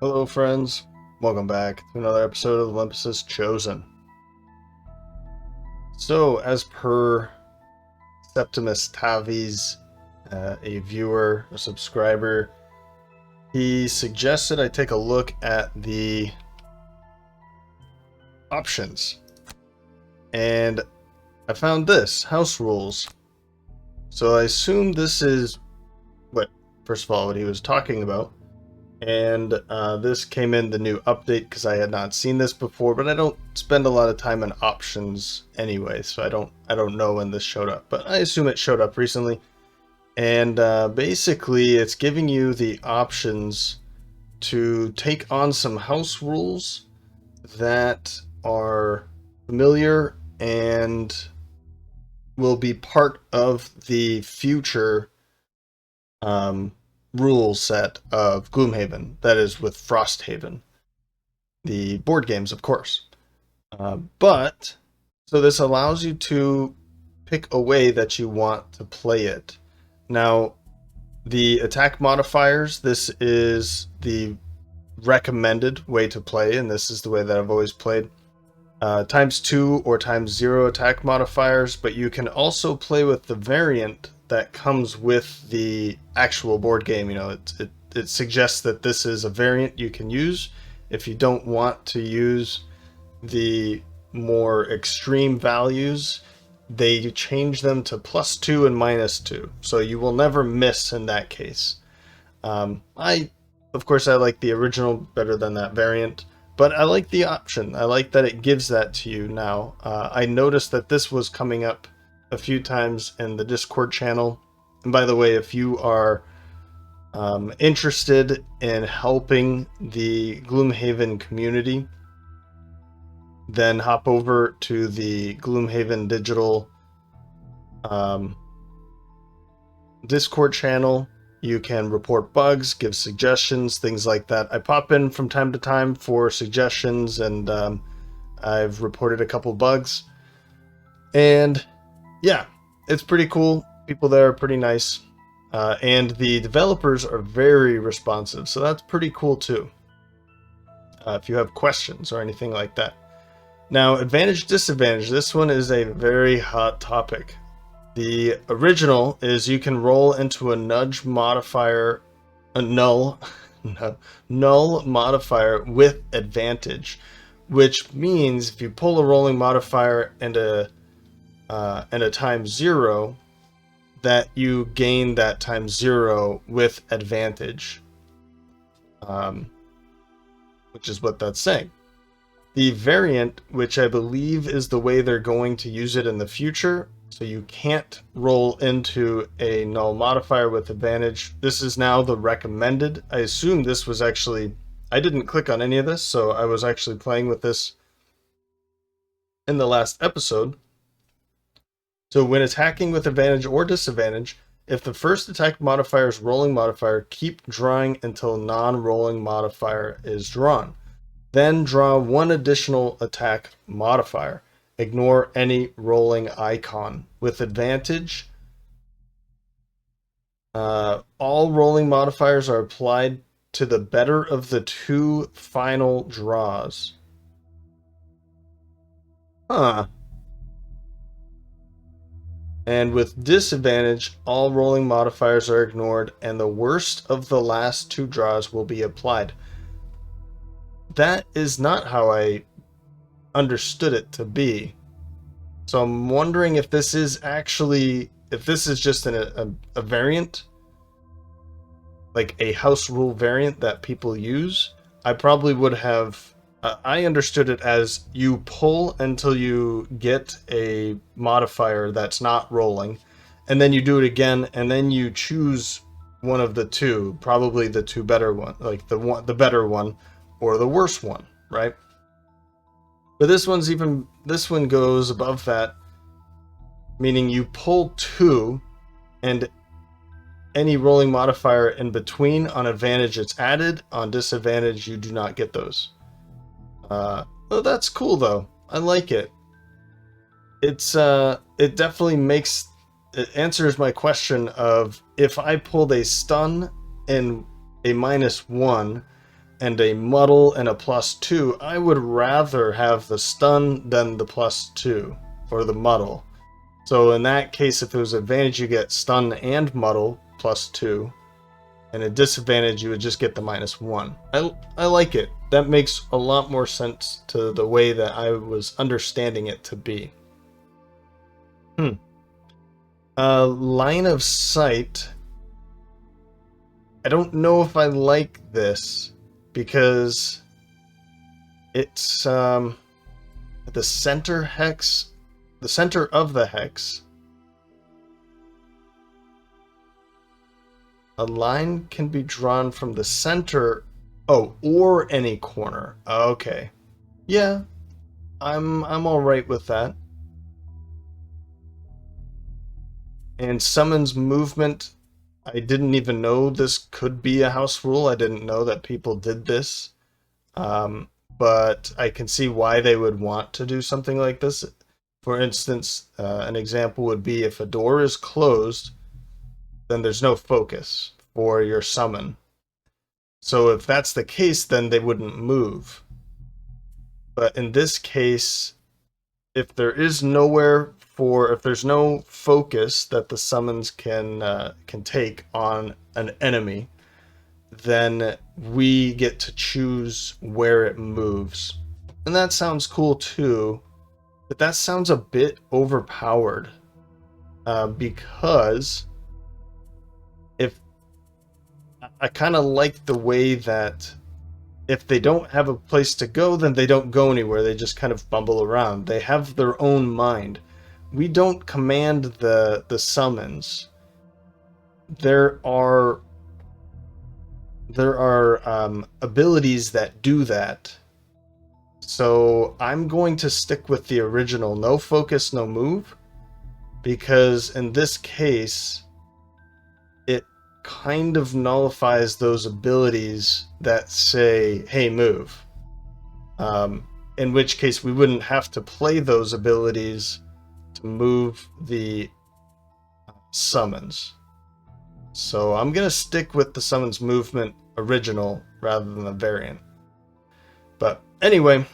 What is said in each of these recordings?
Hello friends, welcome back to another episode of Olympus Chosen. So as per Septimus Tavi's, a viewer, a subscriber, he suggested I take a look at the options. And I found this, house rules. So I assume this is first of all, what he was talking about. And this came in the new update because I had not seen this before, but I don't spend a lot of time on options anyway, so I don't know when this showed up, but I assume it showed up recently. And basically it's giving you the options to take on some house rules that are familiar and will be part of the future rule set of Gloomhaven, that is with Frosthaven, the board games, of course. But so this allows you to pick a way that you want to play it. Now, the attack modifiers, this is the recommended way to play, and this is the way that I've always played. ×2 or ×0 attack modifiers, but you can also play with the variant that comes with the actual board game. You know, it suggests that this is a variant you can use if you don't want to use the more extreme values. They change them to +2 and -2, so you will never miss in that case. Of course I like the original better than that variant, but I like the option. I like that it gives that to you now. I noticed that this was coming up a few times in the Discord channel. And by the way, if you are interested in helping the Gloomhaven community, then hop over to the Gloomhaven Digital Discord channel. You can report bugs, give suggestions, things like that. I pop in from time to time for suggestions, and I've reported a couple bugs. And yeah, it's pretty cool. People there are pretty nice. And the developers are very responsive, so that's pretty cool too. If you have questions or anything like that. Now, advantage, disadvantage. This one is a very hot topic. The original is you can roll into a nudge modifier, a null modifier with advantage, which means if you pull a rolling modifier and a ×0, that you gain that ×0 with advantage, which is what that's saying. The variant, which I believe is the way they're going to use it in the future, so you can't roll into a null modifier with advantage. This is now the recommended. I assume this was actually, I didn't click on any of this, so I was actually playing with this in the last episode. So when attacking with advantage or disadvantage, if the first attack modifier is rolling modifier, keep drawing until non-rolling modifier is drawn. Then draw one additional attack modifier. Ignore any rolling icon. With advantage, all rolling modifiers are applied to the better of the two final draws. Huh. And with disadvantage, all rolling modifiers are ignored, and the worst of the last two draws will be applied. That is not how I understood it to be. So I'm wondering if this is actually, if this is just a variant, like a house rule variant that people use. I probably would have, I understood it as you pull until you get a modifier that's not rolling, and then you do it again, and then you choose one of the two, probably the two better one, like the better one or the worse one, right? But this one goes above that, meaning you pull 2 and any rolling modifier in between. On advantage it's added, on disadvantage you do not get those. Well, that's cool though. I like it. It's it definitely it answers my question of if I pulled a stun and a -1, and a muddle and a +2, I would rather have the stun than the +2 or the muddle. So in that case, if it was advantage, you get stun and muddle +2, and a disadvantage, you would just get the -1. I like it. That makes a lot more sense to the way that I was understanding it to be. Line of sight. I don't know if I like this because it's the center hex, the center of the hex. A line can be drawn from the center, or any corner. Okay. Yeah, I'm all right with that. And summons movement. I didn't even know this could be a house rule. I didn't know that people did this. But I can see why they would want to do something like this. For instance, an example would be if a door is closed, then there's no focus for your summon. So if that's the case, then they wouldn't move. But in this case, if there is nowhere if there's no focus that the summons can take on an enemy, then we get to choose where it moves. And that sounds cool too, but that sounds a bit overpowered, because if I kind of like the way that if they don't have a place to go, then they don't go anywhere. They just kind of bumble around. They have their own mind. We don't command the summons. There are abilities that do that. So I'm going to stick with the original, no focus, no move, because in this case, it kind of nullifies those abilities that say, hey, move. In which case we wouldn't have to play those abilities to move the summons. So I'm going to stick with the summons movement original rather than the variant. But anyway,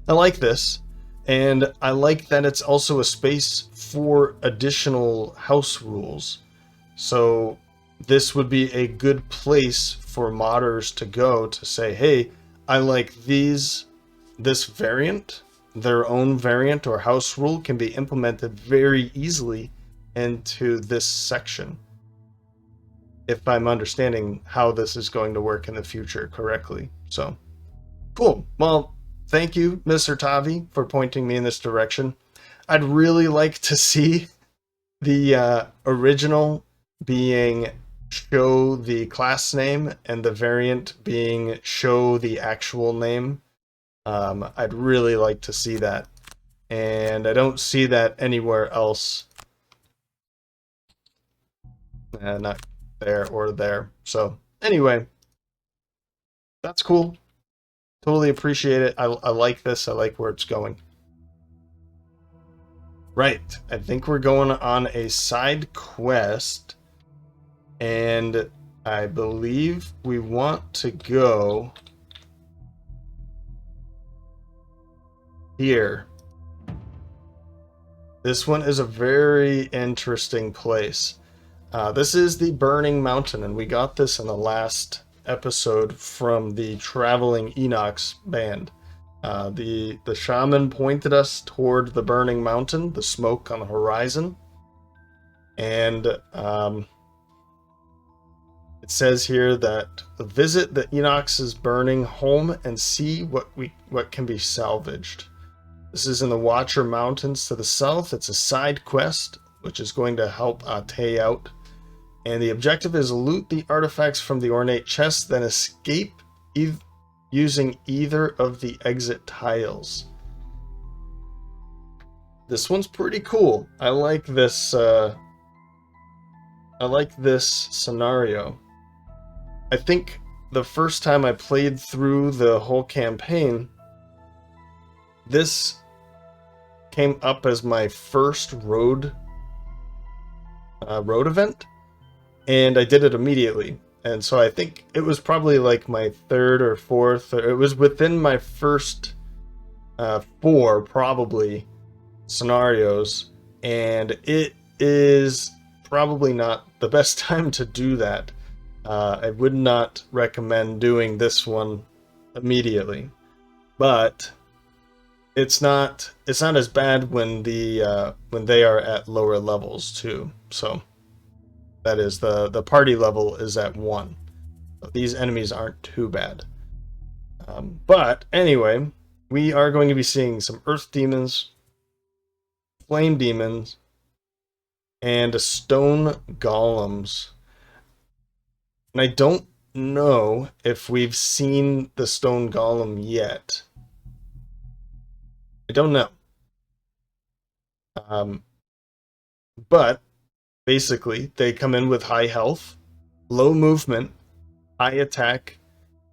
I like this, and I like that it's also a space for additional house rules. So this would be a good place for modders to go to say, hey, I like this variant. Their own variant or house rule can be implemented very easily into this section, if I'm understanding how this is going to work in the future correctly. So, cool. Well, thank you, Mr. Tavi, for pointing me in this direction. I'd really like to see the original being show the class name and the variant being show the actual name. I'd really like to see that, and I don't see that anywhere else. Not there or there. So anyway, that's cool. Totally appreciate it. I like this. I like where it's going. Right. I think we're going on a side quest, and I believe we want to go here. This one is a very interesting place. This is the Burning Mountain, and we got this in the last episode from the Traveling Enoch's band. The shaman pointed us toward the Burning Mountain, the smoke on the horizon, and it says here that visit the Enoch's burning home and see what can be salvaged. This is in the Watcher Mountains to the south. It's a side quest, which is going to help Tay out. And the objective is loot the artifacts from the ornate chest, then escape using either of the exit tiles. This one's pretty cool. I like this scenario. I think the first time I played through the whole campaign, this came up as my first road event, and I did it immediately. And so I think it was probably like my third or fourth, or it was within my first four probably scenarios, and it is probably not the best time to do that. I would not recommend doing this one immediately, but it's not as bad when they are at lower levels too. So that is the party level is at 1. These enemies aren't too bad. But anyway, we are going to be seeing some earth demons, flame demons, and stone golems. And I don't know if we've seen the stone golem yet. I don't know. But basically, they come in with high health, low movement, high attack,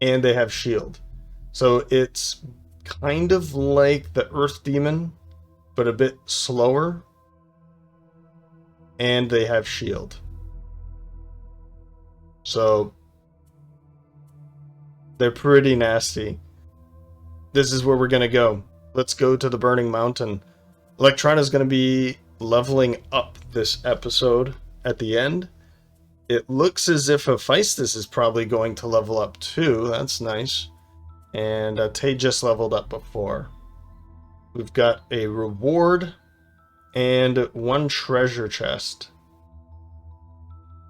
and they have shield. So it's kind of like the earth demon, but a bit slower, and they have shield. So they're pretty nasty. This is where we're going to go. Let's go to the Burning Mountain. Electrana's going to be leveling up this episode at the end. It looks as if Hephaestus is probably going to level up too. That's nice. And Tay just leveled up before. We've got a reward and 1 treasure chest.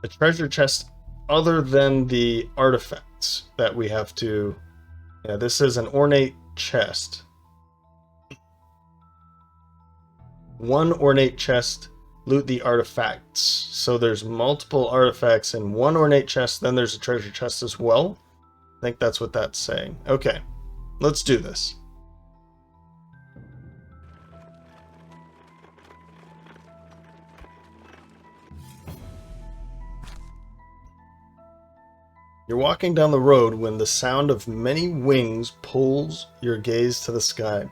A treasure chest other than the artifacts that we have to... Yeah, this is an ornate chest. 1 ornate chest, loot the artifacts. So there's multiple artifacts in 1 ornate chest, then there's a treasure chest as well. I think that's what that's saying. Okay, let's do this. You're walking down the road when the sound of many wings pulls your gaze to the sky.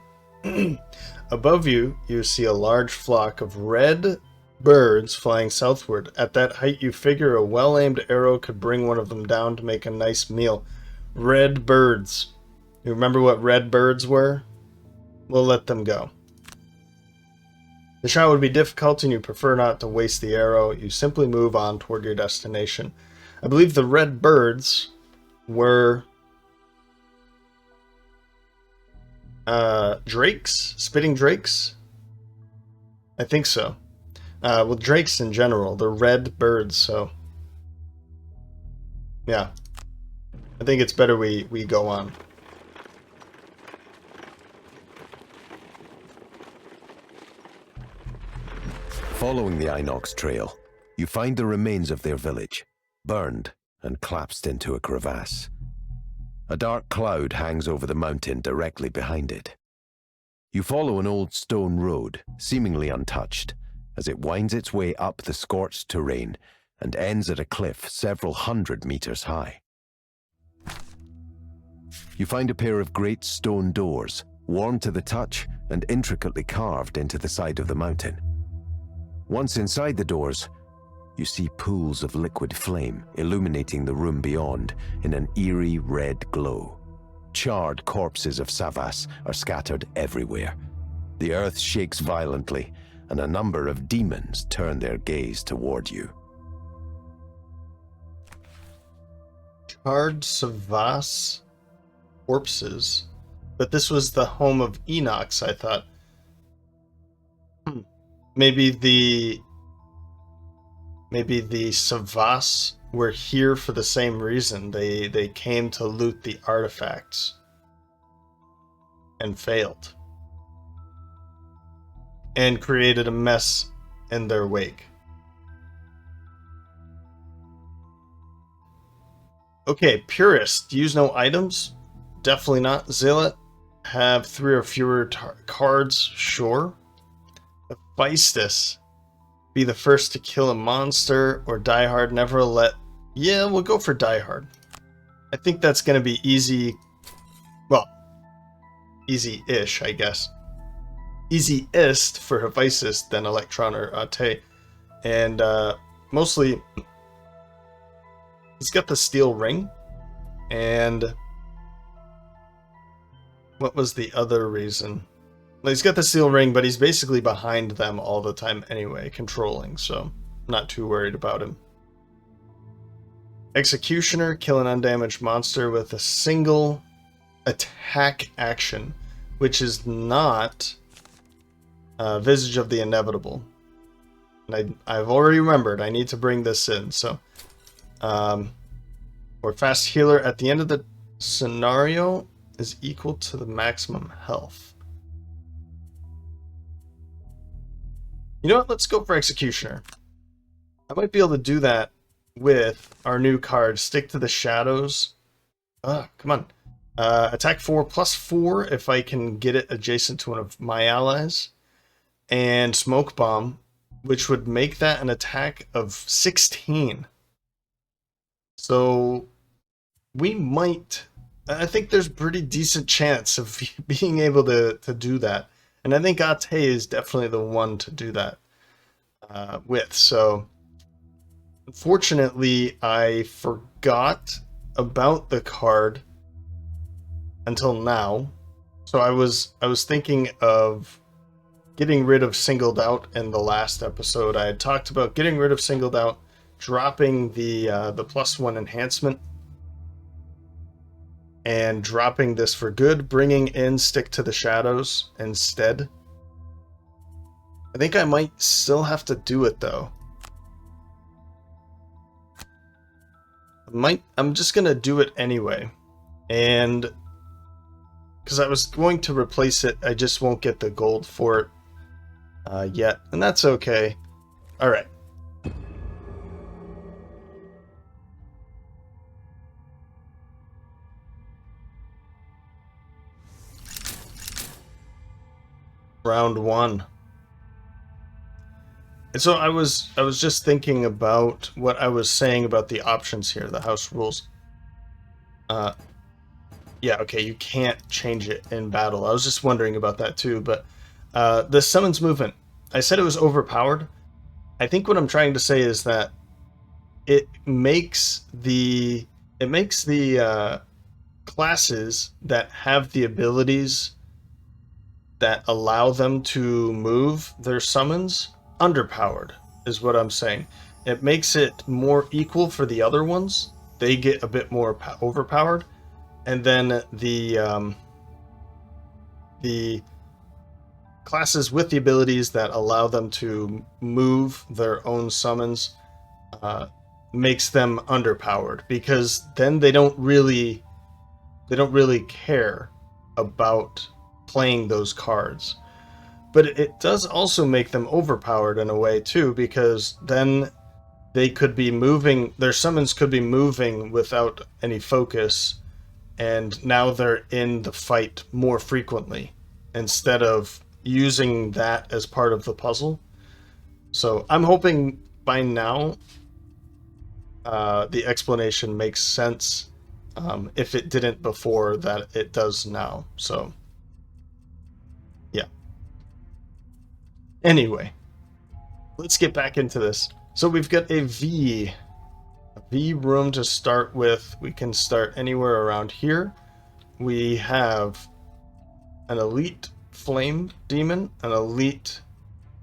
Above you, you see a large flock of red birds flying southward. At that height, you figure a well-aimed arrow could bring one of them down to make a nice meal. Red birds. You remember what red birds were? We'll let them go. The shot would be difficult and you prefer not to waste the arrow. You simply move on toward your destination. I believe the red birds were drakes? Spitting drakes? I think so. Well, drakes in general, they're red birds, so... Yeah. I think it's better we go on. Following the Inox trail, you find the remains of their village, burned and collapsed into a crevasse. A dark cloud hangs over the mountain directly behind it. You follow an old stone road, seemingly untouched, as it winds its way up the scorched terrain and ends at a cliff several hundred meters high. You find a pair of great stone doors, warm to the touch and intricately carved into the side of the mountain. Once inside the doors, you see pools of liquid flame illuminating the room beyond in an eerie red glow. Charred corpses of Savas are scattered everywhere. The earth shakes violently, and a number of demons turn their gaze toward you. Charred Savas corpses? But this was the home of Enox, I thought. Maybe the Savas were here for the same reason. They came to loot the artifacts and failed and created a mess in their wake. Okay, Purist. Use no items? Definitely not. Zealot. Have 3 or fewer cards? Sure. Hephaestus. Be the first to kill a monster, or Die Hard. Never let... Yeah, we'll go for Die Hard. I think that's going to be easy. Well, easy-ish, I guess. Easiest for Hephaestus than Electron or Tay. And mostly He's got the steel ring. And what was the other reason? Well, he's got the steel ring, but he's basically behind them all the time anyway, controlling, so I'm not too worried about him. Executioner, kill an undamaged monster with a single attack action, which is not Visage of the Inevitable. And I've already remembered, I need to bring this in, so... or fast healer at the end of the scenario is equal to the maximum health. You know what? Let's go for Executioner. I might be able to do that with our new card, Stick to the Shadows. Come on. Attack 4 plus 4 if I can get it adjacent to one of my allies. And Smoke Bomb, which would make that an attack of 16. So we might... I think there's a pretty decent chance of being able to do that. And I think Ate is definitely the one to do that with. So, unfortunately, I forgot about the card until now. So I was thinking of getting rid of Singled Out in the last episode. I had talked about getting rid of Singled Out, dropping the +1 enhancement, and dropping this for good, bringing in Stick to the Shadows instead. I think I might still have to do it though. I'm just gonna do it anyway, and because I was going to replace it, I just won't get the gold for it yet, and that's okay. All right. Round 1. And so I was just thinking about what I was saying about the options here, the house rules. Yeah, okay, you can't change it in battle. I was just wondering about that too, but the summons movement, I said it was overpowered. I think what I'm trying to say is that it makes the classes that have the abilities that allow them to move their summons underpowered, is what I'm saying. It makes it more equal for the other ones. They get a bit more overpowered, and then the classes with the abilities that allow them to move their own summons makes them underpowered, because then they don't really care about playing those cards. But it does also make them overpowered in a way too, because then they could be moving, their summons could be moving without any focus, and now they're in the fight more frequently instead of using that as part of the puzzle. So I'm hoping by now the explanation makes sense. If it didn't before, that it does now. So yeah. Anyway, let's get back into this. So we've got a V room to start with. We can start anywhere around here. We have an elite flame demon, an elite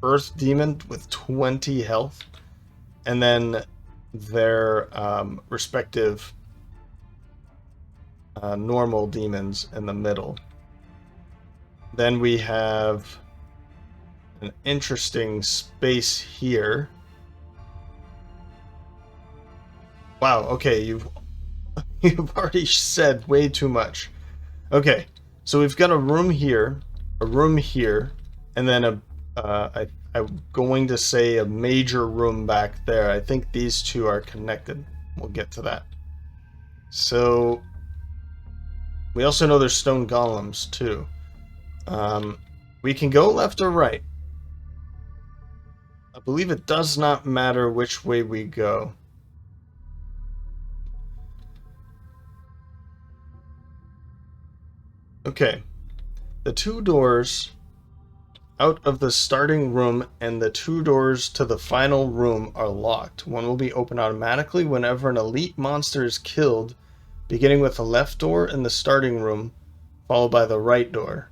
earth demon with 20 health, and then their respective normal demons in the middle. Then we have an interesting space here. Wow, okay, you've already said way too much. Okay, so we've got a room here, and then I'm going to say a major room back there. I think these two are connected. We'll get to that. So we also know there's stone golems too. We can go left or right. I believe it does not matter which way we go. Okay. The two doors out of the starting room, and the 2 doors to the final room are locked. One will be opened automatically whenever an elite monster is killed, beginning with the left door in the starting room, followed by the right door.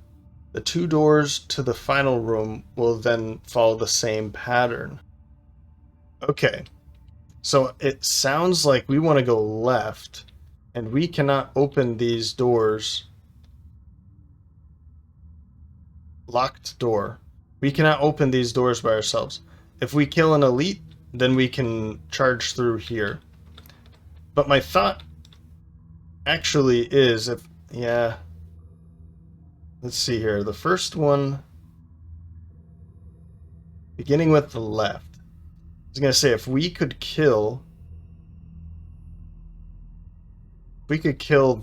The 2 doors to the final room will then follow the same pattern. Okay, so it sounds like we want to go left, and we cannot open these doors. Locked door. We cannot open these doors by ourselves. If we kill an elite, then we can charge through here. But my thought actually is if, yeah, let's see here. The first one, beginning with the left. I was going to say, if we could kill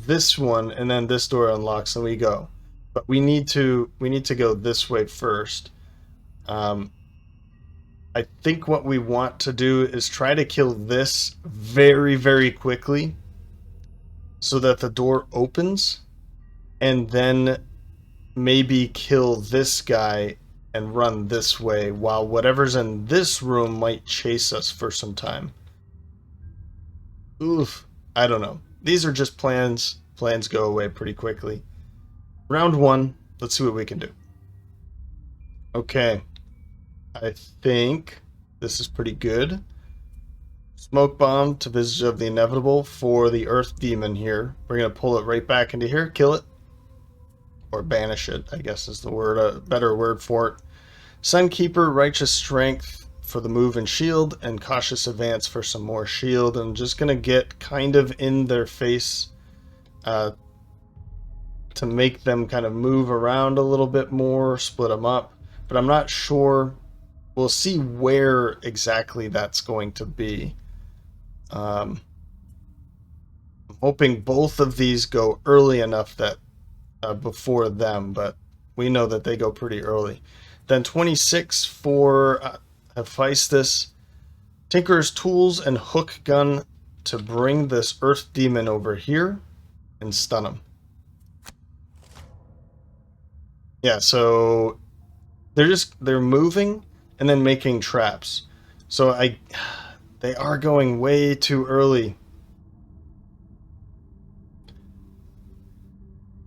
this one and then this door unlocks and we go. But we need to go this way first. I think what we want to do is try to kill this very, very quickly so that the door opens, and then maybe kill this guy and run this way while whatever's in this room might chase us for some time. Oof, I don't know. These are just plans. Plans go away pretty quickly. Round 1, let's see what we can do. Okay, I think this is pretty good. Smoke bomb to Visage of the Inevitable for the Earth Demon here. We're going to pull it right back into here, kill it. Or banish it, I guess is the word, a better word for it. Sunkeeper, Righteous Strength for the move and shield, and Cautious Advance for some more shield. I'm just going to get kind of in their face to make them kind of move around a little bit more, split them up. But I'm not sure. We'll see where exactly that's going to be. I'm hoping both of these go early enough that before them, but we know that they go pretty early. Then 26 for Hephaestus. Tinker's Tools and Hook Gun to bring this Earth Demon over here and stun him. Yeah, so they're moving and then making traps. So they are going way too early.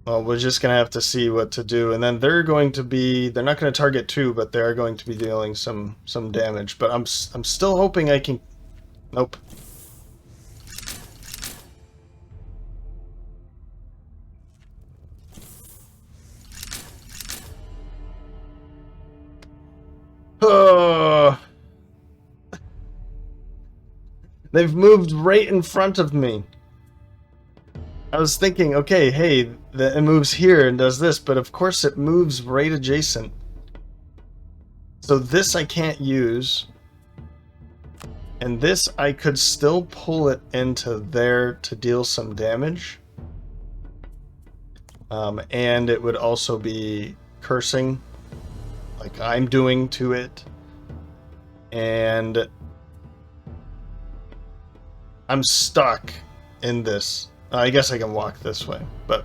Well, we're just gonna have to see what to do, and then they're not going to target 2, but they are going to be dealing some damage. But I'm still hoping I can. Nope. Oh, they've moved right in front of me. I was thinking, okay, hey, it moves here and does this, but of course it moves right adjacent. So this I can't use. And this I could still pull it into there to deal some damage. And it would also be cursing, like I'm doing to it. And I'm stuck in this. I guess I can walk this way, but...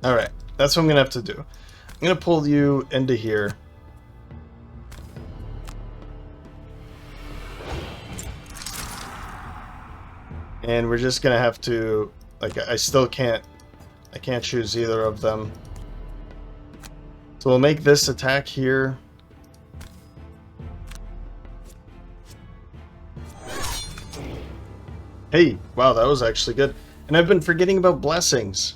Alright, that's what I'm going to have to do. I'm going to pull you into here. And we're just going to have to... Like, I can't choose either of them. So we'll make this attack here. Hey, wow, that was actually good. And I've been forgetting about blessings.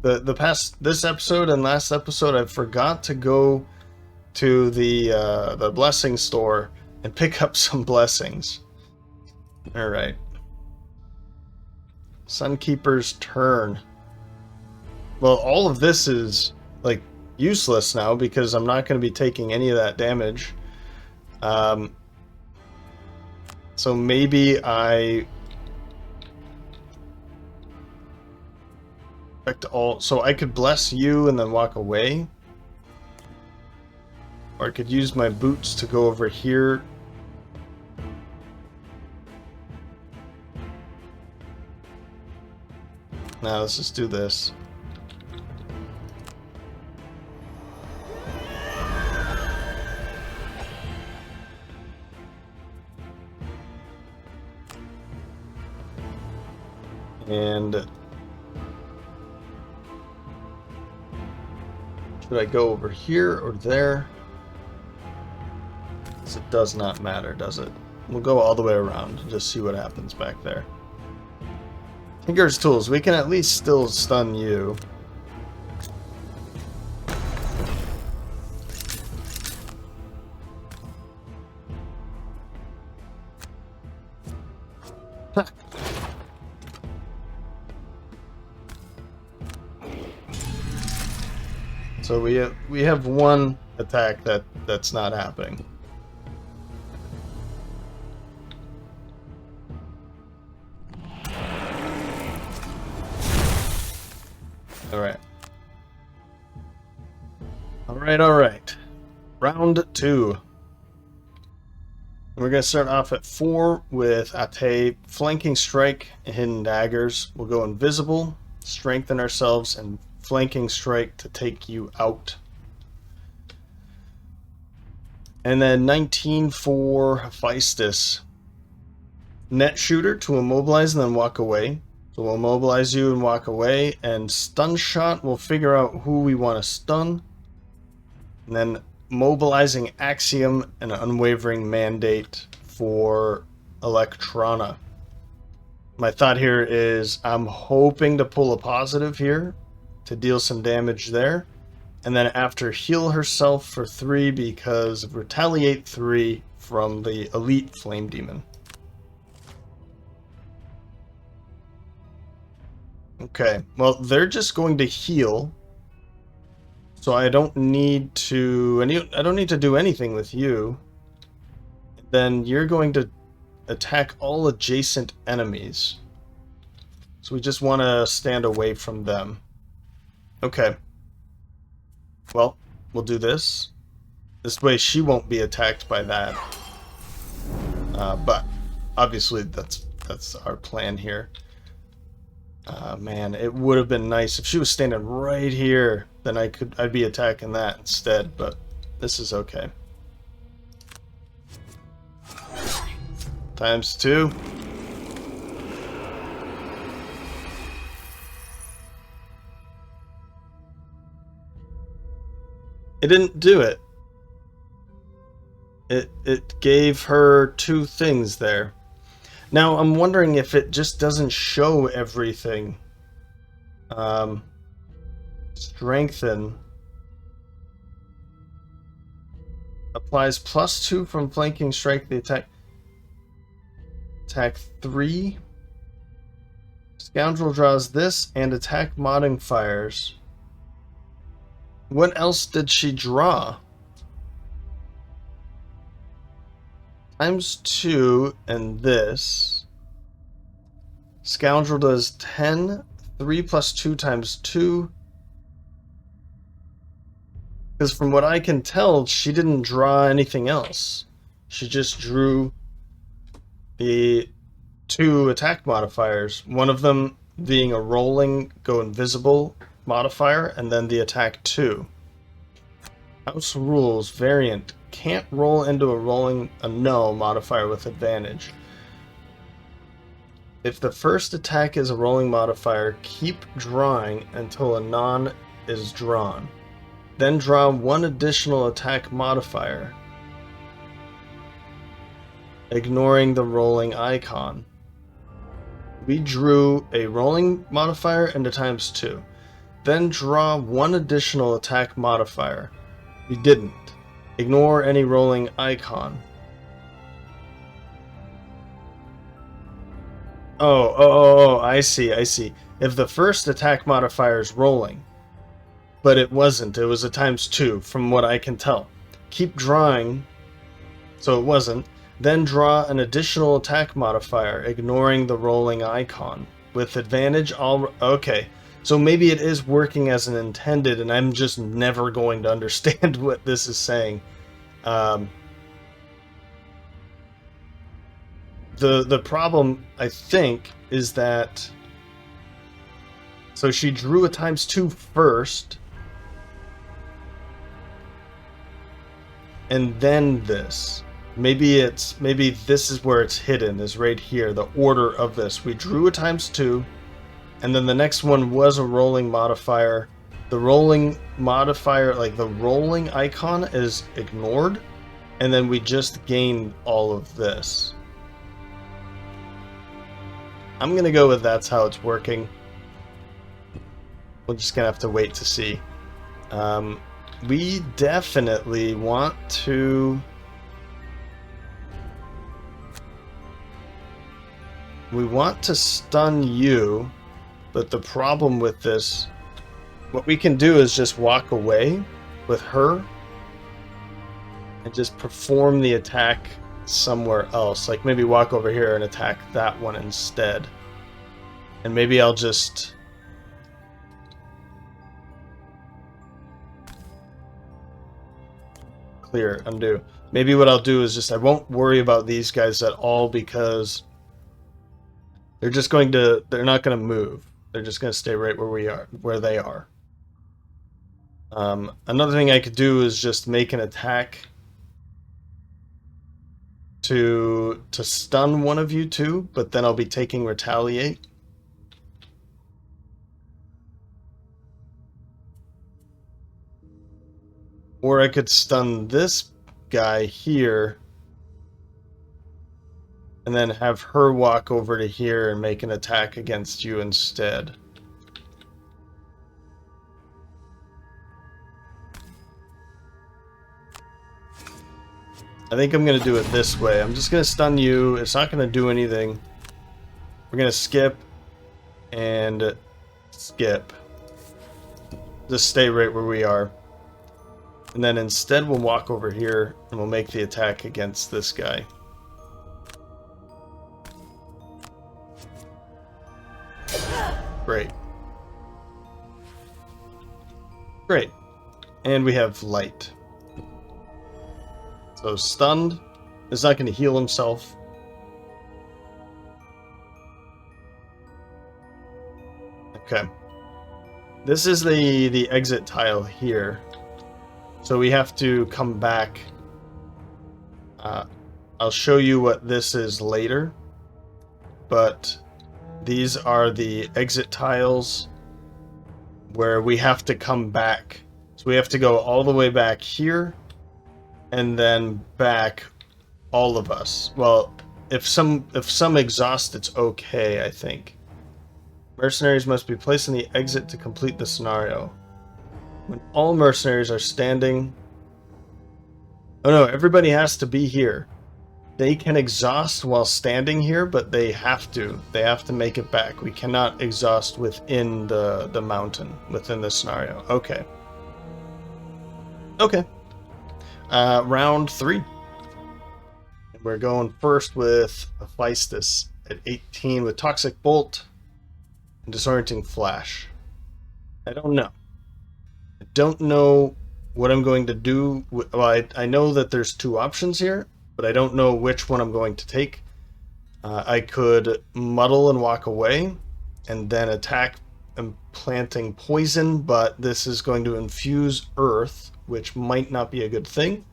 This episode and last episode, I forgot to go to the blessing store and pick up some blessings. All right. Sunkeeper's turn. Well, all of this is like useless now because I'm not going to be taking any of that damage. So maybe I affect all. So I could bless you and then walk away, or I could use my boots to go over here. Now let's just do this. And should I go over here or there? It does not matter, does it? We'll go all the way around and just see what happens back there. Tinker's Tools, we can at least still stun you. So we have one attack that's not happening. All right. Round 2. We're going to start off at 4 with Ate, flanking strike, and hidden daggers. We'll go invisible, strengthen ourselves, and flanking strike to take you out. And then 19 for Hephaestus. Net shooter to immobilize and then walk away. So we'll immobilize you and walk away. And stun shot, we'll figure out who we want to stun. And then mobilizing axiom and unwavering mandate for Electrona. My thought here is I'm hoping to pull a positive here to deal some damage there. And then after heal herself for 3 because of retaliate 3 from the elite flame demon. Okay, well they're just going to heal. So I don't need to do anything with you. Then you're going to attack all adjacent enemies. So we just want to stand away from them. Okay. Well, we'll do this. This way she won't be attacked by that. But obviously that's our plan here. Man, it would have been nice if she was standing right here. Then I'd be attacking that instead, but this is okay. Times 2. It didn't do it. It gave her 2 things there. Now I'm wondering if it just doesn't show everything. Strengthen applies +2 from flanking strike. The attack 3. Scoundrel draws this and attack modifiers. What else did she draw? Times 2 and this. Scoundrel does 10. 3 + 2 times 2. Because from what I can tell, she didn't draw anything else. She just drew the 2 attack modifiers. One of them being a rolling, go invisible modifier, and then the attack 2. House rules, variant, can't roll into a no modifier with advantage. If the first attack is a rolling modifier, keep drawing until a non is drawn. Then draw 1 additional attack modifier, ignoring the rolling icon. We drew a rolling modifier and a times 2. Then draw 1 additional attack modifier. We didn't. Ignore any rolling icon. Oh, I see. If the first attack modifier is rolling, but it wasn't, it was a times 2 from what I can tell. Keep drawing, so it wasn't, then draw an additional attack modifier, ignoring the rolling icon. With advantage, okay. So maybe it is working as intended, and I'm just never going to understand what this is saying. The problem, I think, is that So she drew a ×2 first. And then this. Maybe this is where it's hidden, is right here, the order of this. We drew a ×2, and then the next one was a rolling modifier. The rolling modifier, like the rolling icon, is ignored, and then we just gained all of this. I'm gonna go with that's how it's working. We're just gonna have to wait to see. We definitely want to... We want to stun you, but the problem with this... What we can do is just walk away with her and just perform the attack somewhere else. Like maybe walk over here and attack that one instead. And maybe I'll just... Clear, undo. Maybe what I'll do is just, I won't worry about these guys at all because they're just going to, they're not going to move. They're just going to stay right where we are, where they are. Another thing I could do is just make an attack to stun one of you two, but then I'll be taking retaliate. Or I could stun this guy here and then have her walk over to here and make an attack against you instead. I think I'm going to do it this way. I'm just going to stun you. It's not going to do anything. We're going to skip and skip. Just stay right where we are. And then instead we'll walk over here and we'll make the attack against this guy. Great. Great. And we have light. So stunned is not going to heal himself. Okay. This is the exit tile here. So we have to come back. I'll show you what this is later. But these are the exit tiles where we have to come back. So we have to go all the way back here and then back, all of us. Well, if some exhaust, it's okay, I think. Mercenaries must be placed in the exit to complete the scenario. When all mercenaries are standing... Oh no, everybody has to be here. They can exhaust while standing here, but they have to. They have to make it back. We cannot exhaust within the mountain, within the scenario. Okay. Okay. Round 3. We're going first with Hephaestus at 18 with Toxic Bolt and Disorienting Flash. I don't know. I don't know what I'm going to do. Well, I know that there's 2 options here, but I don't know which one I'm going to take. I could muddle and walk away and then attack implanting poison, but this is going to infuse earth, which might not be a good thing.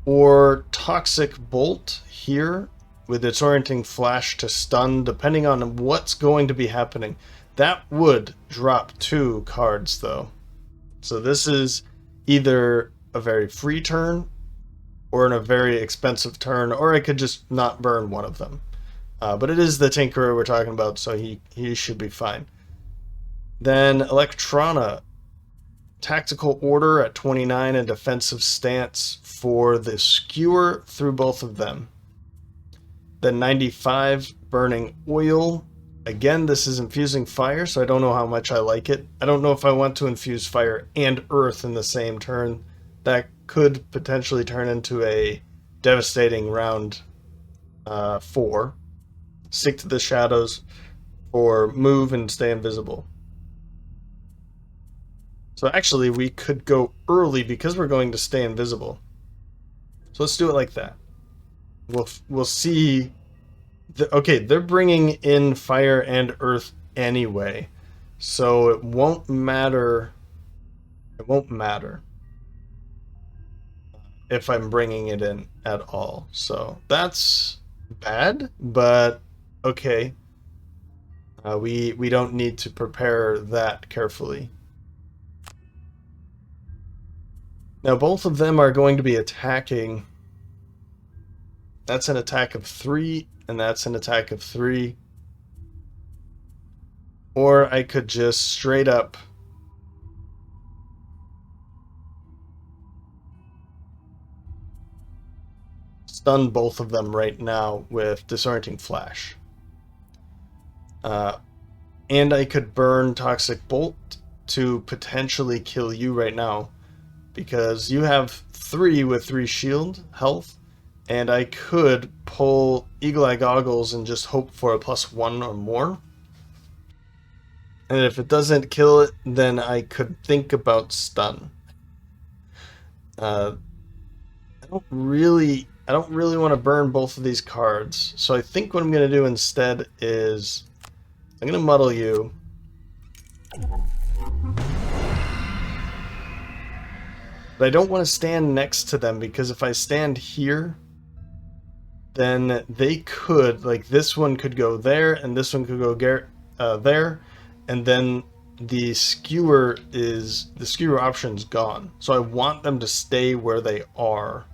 Or Toxic Bolt here with its orienting flash to stun, depending on what's going to be happening. That would drop 2 cards though. So this is either a very free turn or in a very expensive turn, or I could just not burn one of them. But it is the Tinkerer we're talking about, so he should be fine. Then Electrona, Tactical Order at 29 and Defensive Stance for the Skewer through both of them. Then 95, Burning Oil. Again, this is infusing fire, so I don't know how much I like it. I don't know if I want to infuse fire and earth in the same turn. That could potentially turn into a devastating round 4. Stick to the shadows or move and stay invisible. So actually we could go early because we're going to stay invisible. So let's do it like that. We'll see. Okay, they're bringing in fire and earth anyway. So it won't matter. It won't matter if I'm bringing it in at all. So that's bad, but okay. We don't need to prepare that carefully. Now both of them are going to be attacking. That's an attack of 3, and that's an attack of 3. Or I could just straight up stun both of them right now with Disorienting Flash. And I could burn Toxic Bolt to potentially kill you right now, because you have 3 with 3 shield health, and I could pull Eagle Eye Goggles and just hope for a +1 or more. And if it doesn't kill it, then I could think about stun. I don't really want to burn both of these cards, so I think what I'm going to do instead is I'm going to muddle you. But I don't want to stand next to them, because if I stand here, then they could, like, this one could go there, and this one could go there, and then the skewer option's gone. So I want them to stay where they are.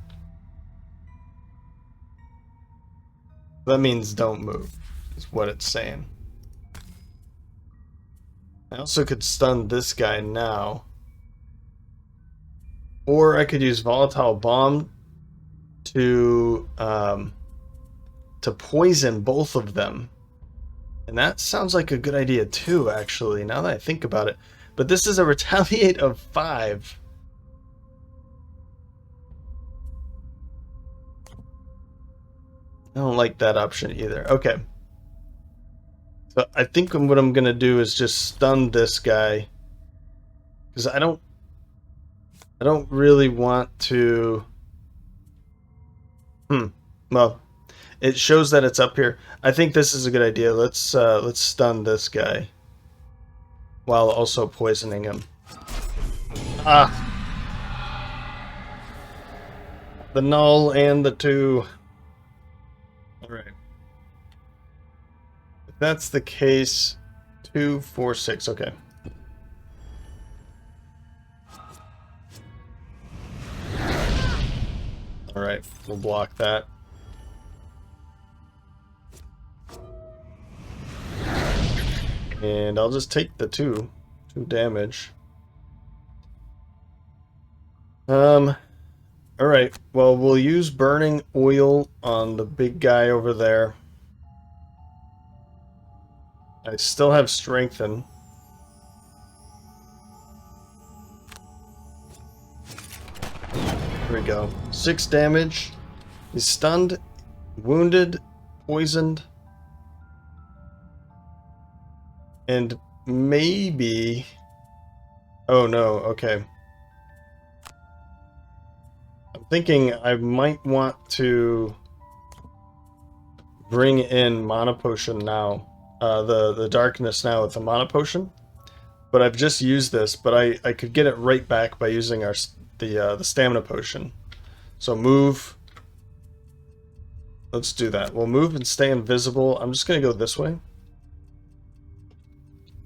That means don't move, is what it's saying. I also could stun this guy now. Or I could use Volatile Bomb to poison both of them. And that sounds like a good idea too, actually, now that I think about it. But this is a Retaliate of 5. I don't like that option either. Okay. So I think what I'm going to do is just stun this guy. Because I don't really want to... Well, it shows that it's up here. I think this is a good idea. Let's stun this guy while also poisoning him. Ah! The null and the 2. Alright. If that's the case, 2, 4, 6. Okay. Alright, we'll block that. And I'll just take the 2 damage. Alright, well, we'll use Burning Oil on the big guy over there. I still have Strengthen. There we go. 6 damage. He's stunned, wounded, poisoned. And maybe... Oh no, okay. I'm thinking I might want to bring in Mana Potion now. The Darkness now with the Mana Potion. But I've just used this, but I could get it right back by using the Stamina Potion. So move. Let's do that. We'll move and stay invisible. I'm just going to go this way.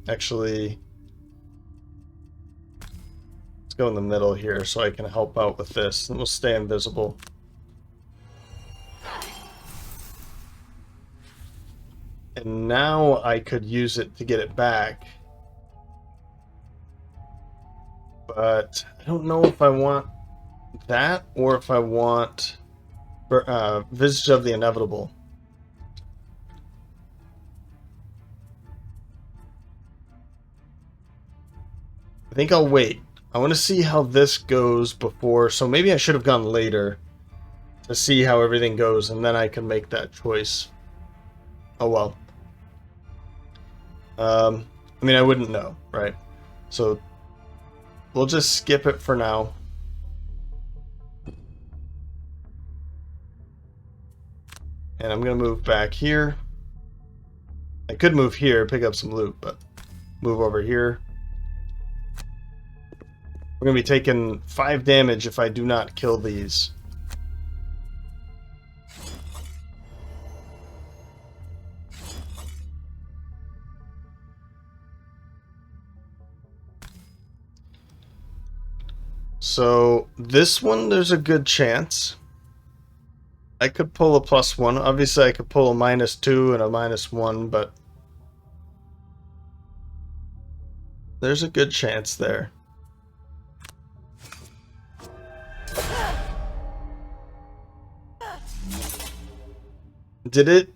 Actually, let's go in the middle here so I can help out with this, and we'll stay invisible. And now I could use it to get it back. But I don't know if I want that or if I want Visage of the Inevitable. I think I'll wait. I want to see how this goes before, so maybe I should have gone later to see how everything goes, and then I can make that choice. Oh well. I mean, I wouldn't know, right? So we'll just skip it for now. And I'm going to move back here. I could move here, pick up some loot, but move over here. We're going to be taking 5 damage if I do not kill these. So this one, there's a good chance. I could pull a +1. Obviously, I could pull a -2 and a -1, but there's a good chance there. Did it?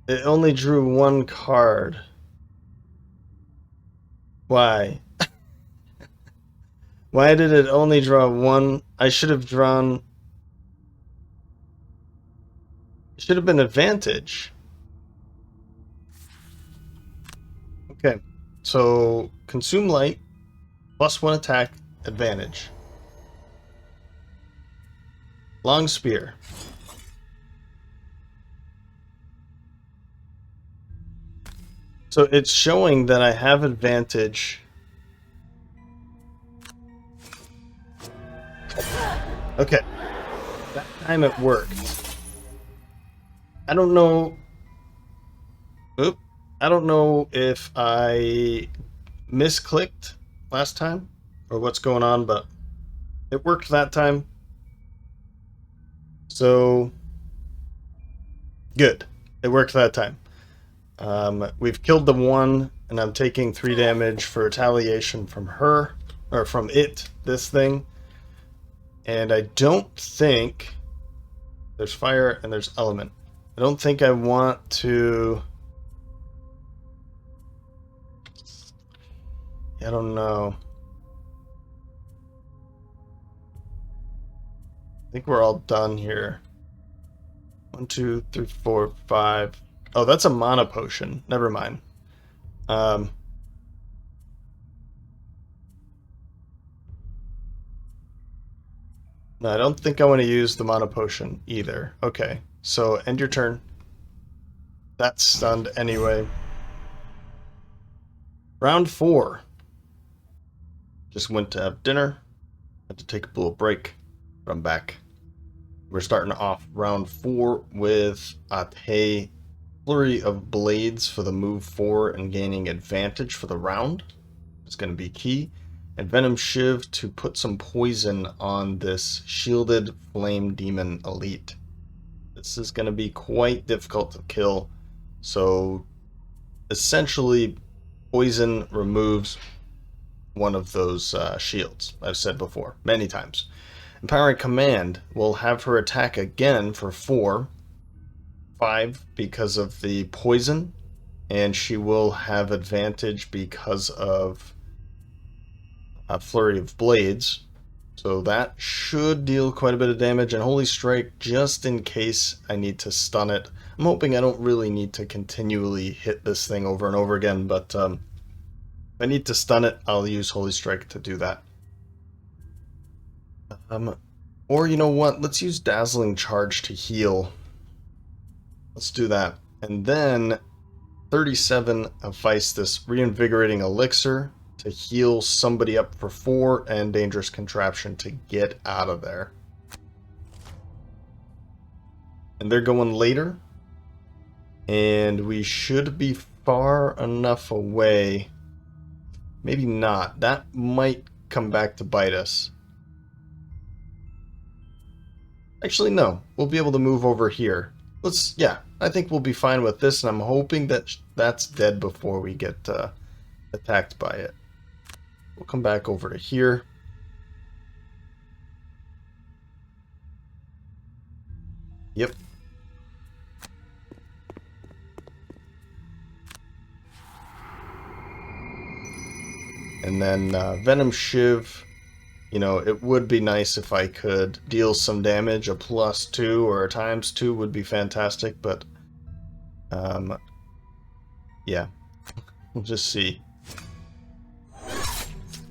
It only drew 1 card. Why? Why did it only draw 1? I should have drawn... It should have been advantage. Okay, so consume light, +1 attack, advantage. Long spear. So it's showing that I have advantage. Okay. That time it worked. I don't know. Oop. I don't know if I misclicked last time or what's going on, but it worked that time. So good. It worked that time. We've killed the 1, and I'm taking 3 damage for retaliation from her, or from it, this thing. And I don't think... There's fire and there's element. I don't think I want to... I don't know. I think we're all done here. 1, 2, 3, 4, 5. Oh, that's a mana potion. Never mind. No, I don't think I want to use the mana potion either. Okay, so end your turn. That's stunned anyway. Round 4. Just went to have dinner. Had to take a little break. But I'm back. We're starting off round 4 with a flurry of blades for the move 4 and gaining advantage for the round. It's going to be key. And Venom Shiv to put some poison on this shielded flame demon elite. This is going to be quite difficult to kill. So essentially, poison removes one of those shields. I've said before many times. Empowering Command will have her attack again for 4, 5 because of the poison, and she will have advantage because of a flurry of blades. So that should deal quite a bit of damage, and Holy Strike just in case I need to stun it. I'm hoping I don't really need to continually hit this thing over and over again, but if I need to stun it, I'll use Holy Strike to do that. Or you know what? Let's use Dazzling Charge to heal. Let's do that. And then 37 of Feistus, Reinvigorating Elixir to heal somebody up for 4 and Dangerous Contraption to get out of there. And they're going later. And we should be far enough away. Maybe not. That might come back to bite us. Actually, no. We'll be able to move over here. Yeah, I think we'll be fine with this, and I'm hoping that that's dead before we get attacked by it. We'll come back over to here. Yep. And then Venom Shiv, you know, it would be nice if I could deal some damage. A +2 or a ×2 would be fantastic, but yeah, we'll just see.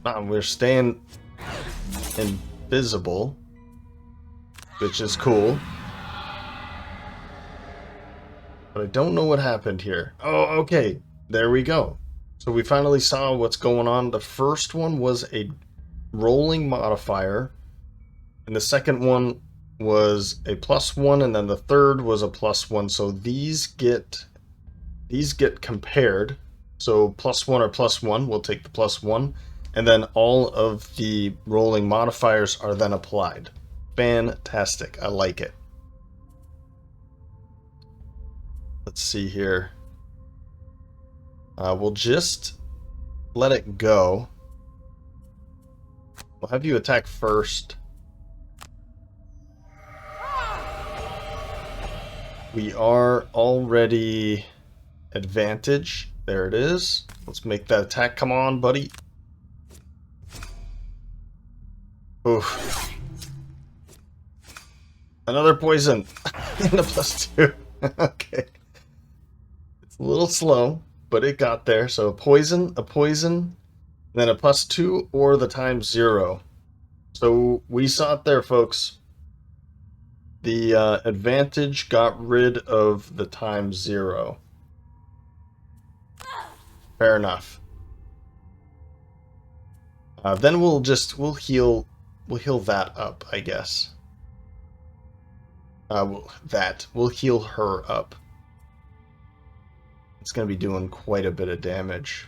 We're staying invisible, which is cool. But I don't know what happened here. Oh, okay. There we go. So we finally saw what's going on. The first one was a rolling modifier, and the second one was a +1, and then the third was a +1. So these get compared. So +1 or +1, we'll take the +1, and then all of the rolling modifiers are then applied. Fantastic. I like it. Let's see here. We'll just let it go. We'll have you attack first. We are already advantage. There it is. Let's make that attack. Come on, buddy. Oof. Another poison. And a +2. Okay. It's a little slow, but it got there. So a poison, then a +2, or the ×0. So we saw it there, folks. The advantage got rid of the ×0. Fair enough. Then we'll heal that up, I guess. We'll heal her up. It's gonna be doing quite a bit of damage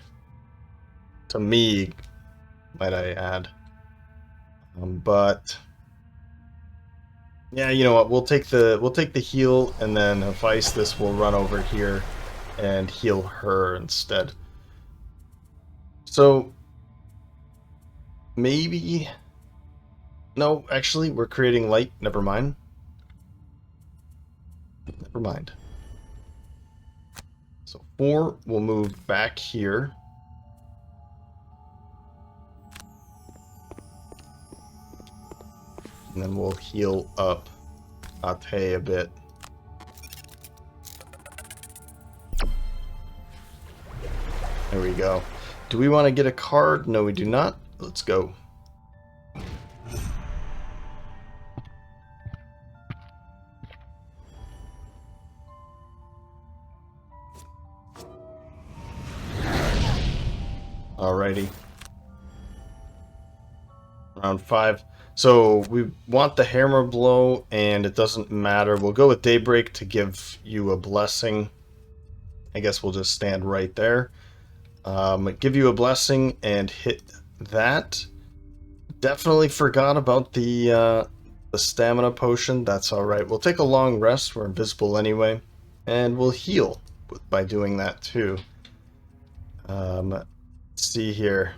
to me, might I add. But yeah, you know what? We'll take the heal, and then Hephaestus will run over here and heal her instead. So maybe no, actually, we're creating light. Never mind. Never mind. So 4 will move back here. And then we'll heal up Ate a bit. There we go. Do we want to get a card? No, we do not. Let's go. Alrighty. Round 5. So we want the hammer blow, and it doesn't matter. We'll go with daybreak to give you a blessing. I guess we'll just stand right there. Give you a blessing and hit that. Definitely forgot about the stamina potion. That's alright. We'll take a long rest. We're invisible anyway. And we'll heal by doing that too. Let's see here.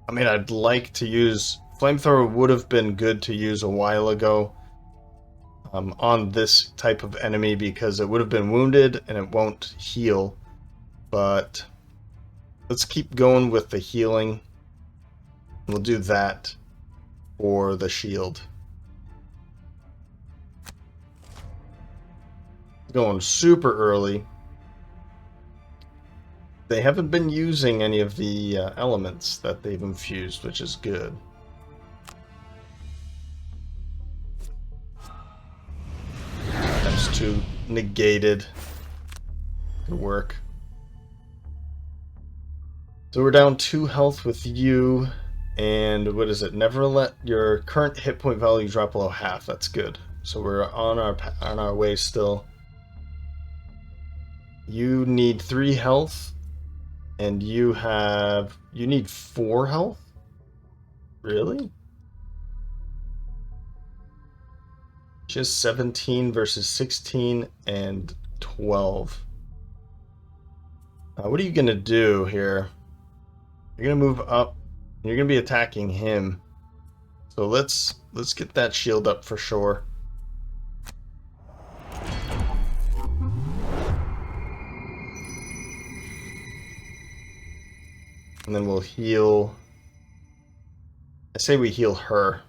I mean, I'd like to use... Flamethrower would have been good to use a while ago on this type of enemy, because it would have been wounded and it won't heal. But let's keep going with the healing. We'll do that for the shield. Going super early. They haven't been using any of the elements that they've infused, which is good. ×2 negated. Good work. So we're down 2 health with you, and what is it? Never let your current hit point value drop below half. That's good. So we're on our way still. You need 3 health. And you need 4 health? Really? Just 17 versus 16 and 12. What are you gonna do here? You're gonna move up. And you're gonna be attacking him. So let's get that shield up for sure. And then we'll heal. I say we heal her.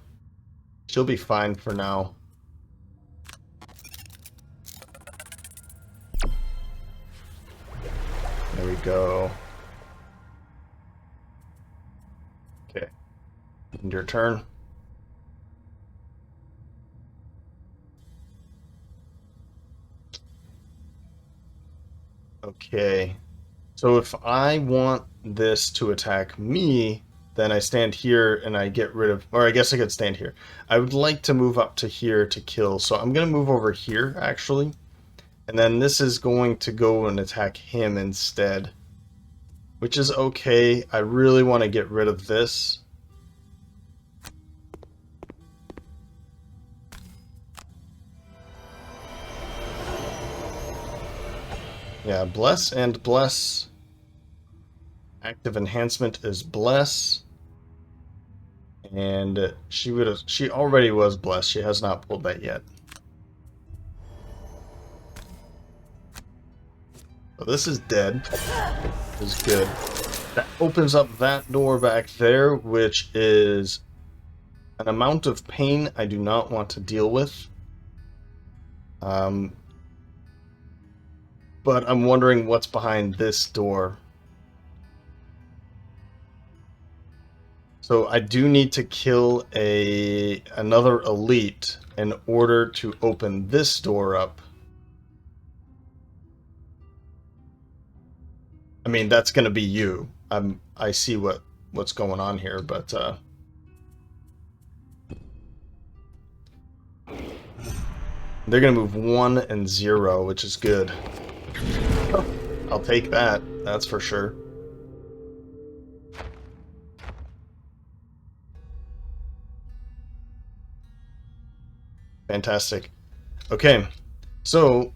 She'll be fine for now. There we go. Okay. And your turn. Okay. So if I want this to attack me, then I stand here and I get rid of, or I guess I could stand here. I would like to move up to here to kill, so I'm going to move over here, actually. And then this is going to go and attack him instead. Which is okay. I really want to get rid of this. Yeah, bless and bless. Active enhancement is bless. And she already was blessed. She has not pulled that yet. So this is dead. This is good. That opens up that door back there, which is an amount of pain I do not want to deal with. But I'm wondering what's behind this door. So I do need to kill another elite in order to open this door up. I mean, that's going to be you. I see what's going on here, but they're going to move 1 and 0, which is good. Oh, I'll take that. That's for sure. Fantastic. Okay, so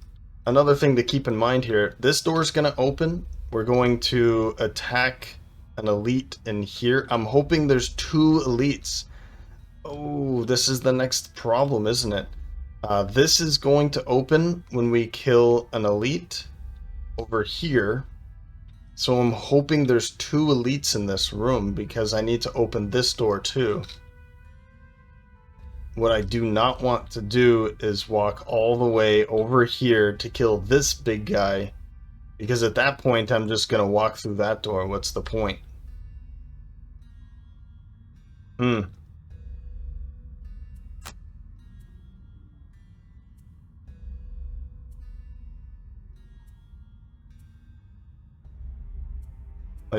another thing to keep in mind here, this door is going to open. We're going to attack an elite in here. I'm hoping there's 2 elites. Oh, this is the next problem, isn't it? This is going to open when we kill an elite over here. So I'm hoping there's 2 elites in this room because I need to open this door too. What I do not want to do is walk all the way over here to kill this big guy, because at that point I'm just going to walk through that door. What's the point? I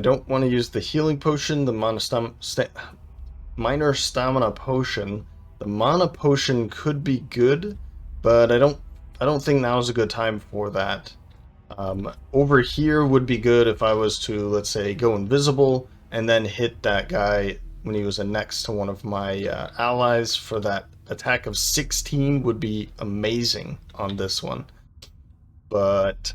don't want to use the healing potion, the minor stamina potion. The mana potion could be good, but I don't think now is a good time for that. Over here would be good if I was to, let's say, go invisible and then hit that guy when he was next to one of my allies for that attack of 16 would be amazing on this one. But...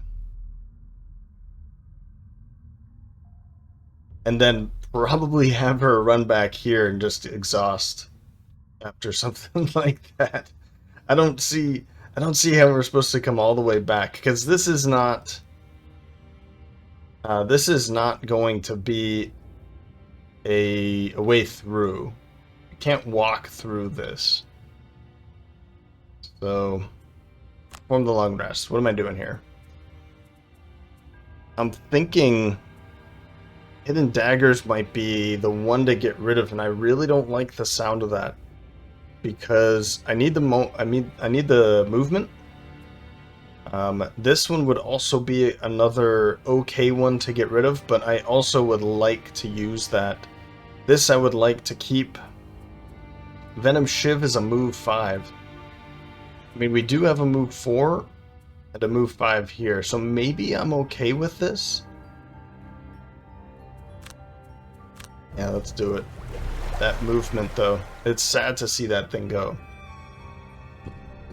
and then probably have her run back here and just exhaust after something like that. I don't see how we're supposed to come all the way back, because this is not going to be a way through. You can't walk through this. So, perform the long rest. What am I doing here? I'm thinking hidden daggers might be the one to get rid of, and I really don't like the sound of that, because I need the movement. This one would also be another okay one to get rid of, but I also would like to use that. This I would like to keep. Venom Shiv is a move 5. I mean, we do have a move 4 and a move 5 here, so maybe I'm okay with this. Yeah, let's do it. That movement, though. It's sad to see that thing go.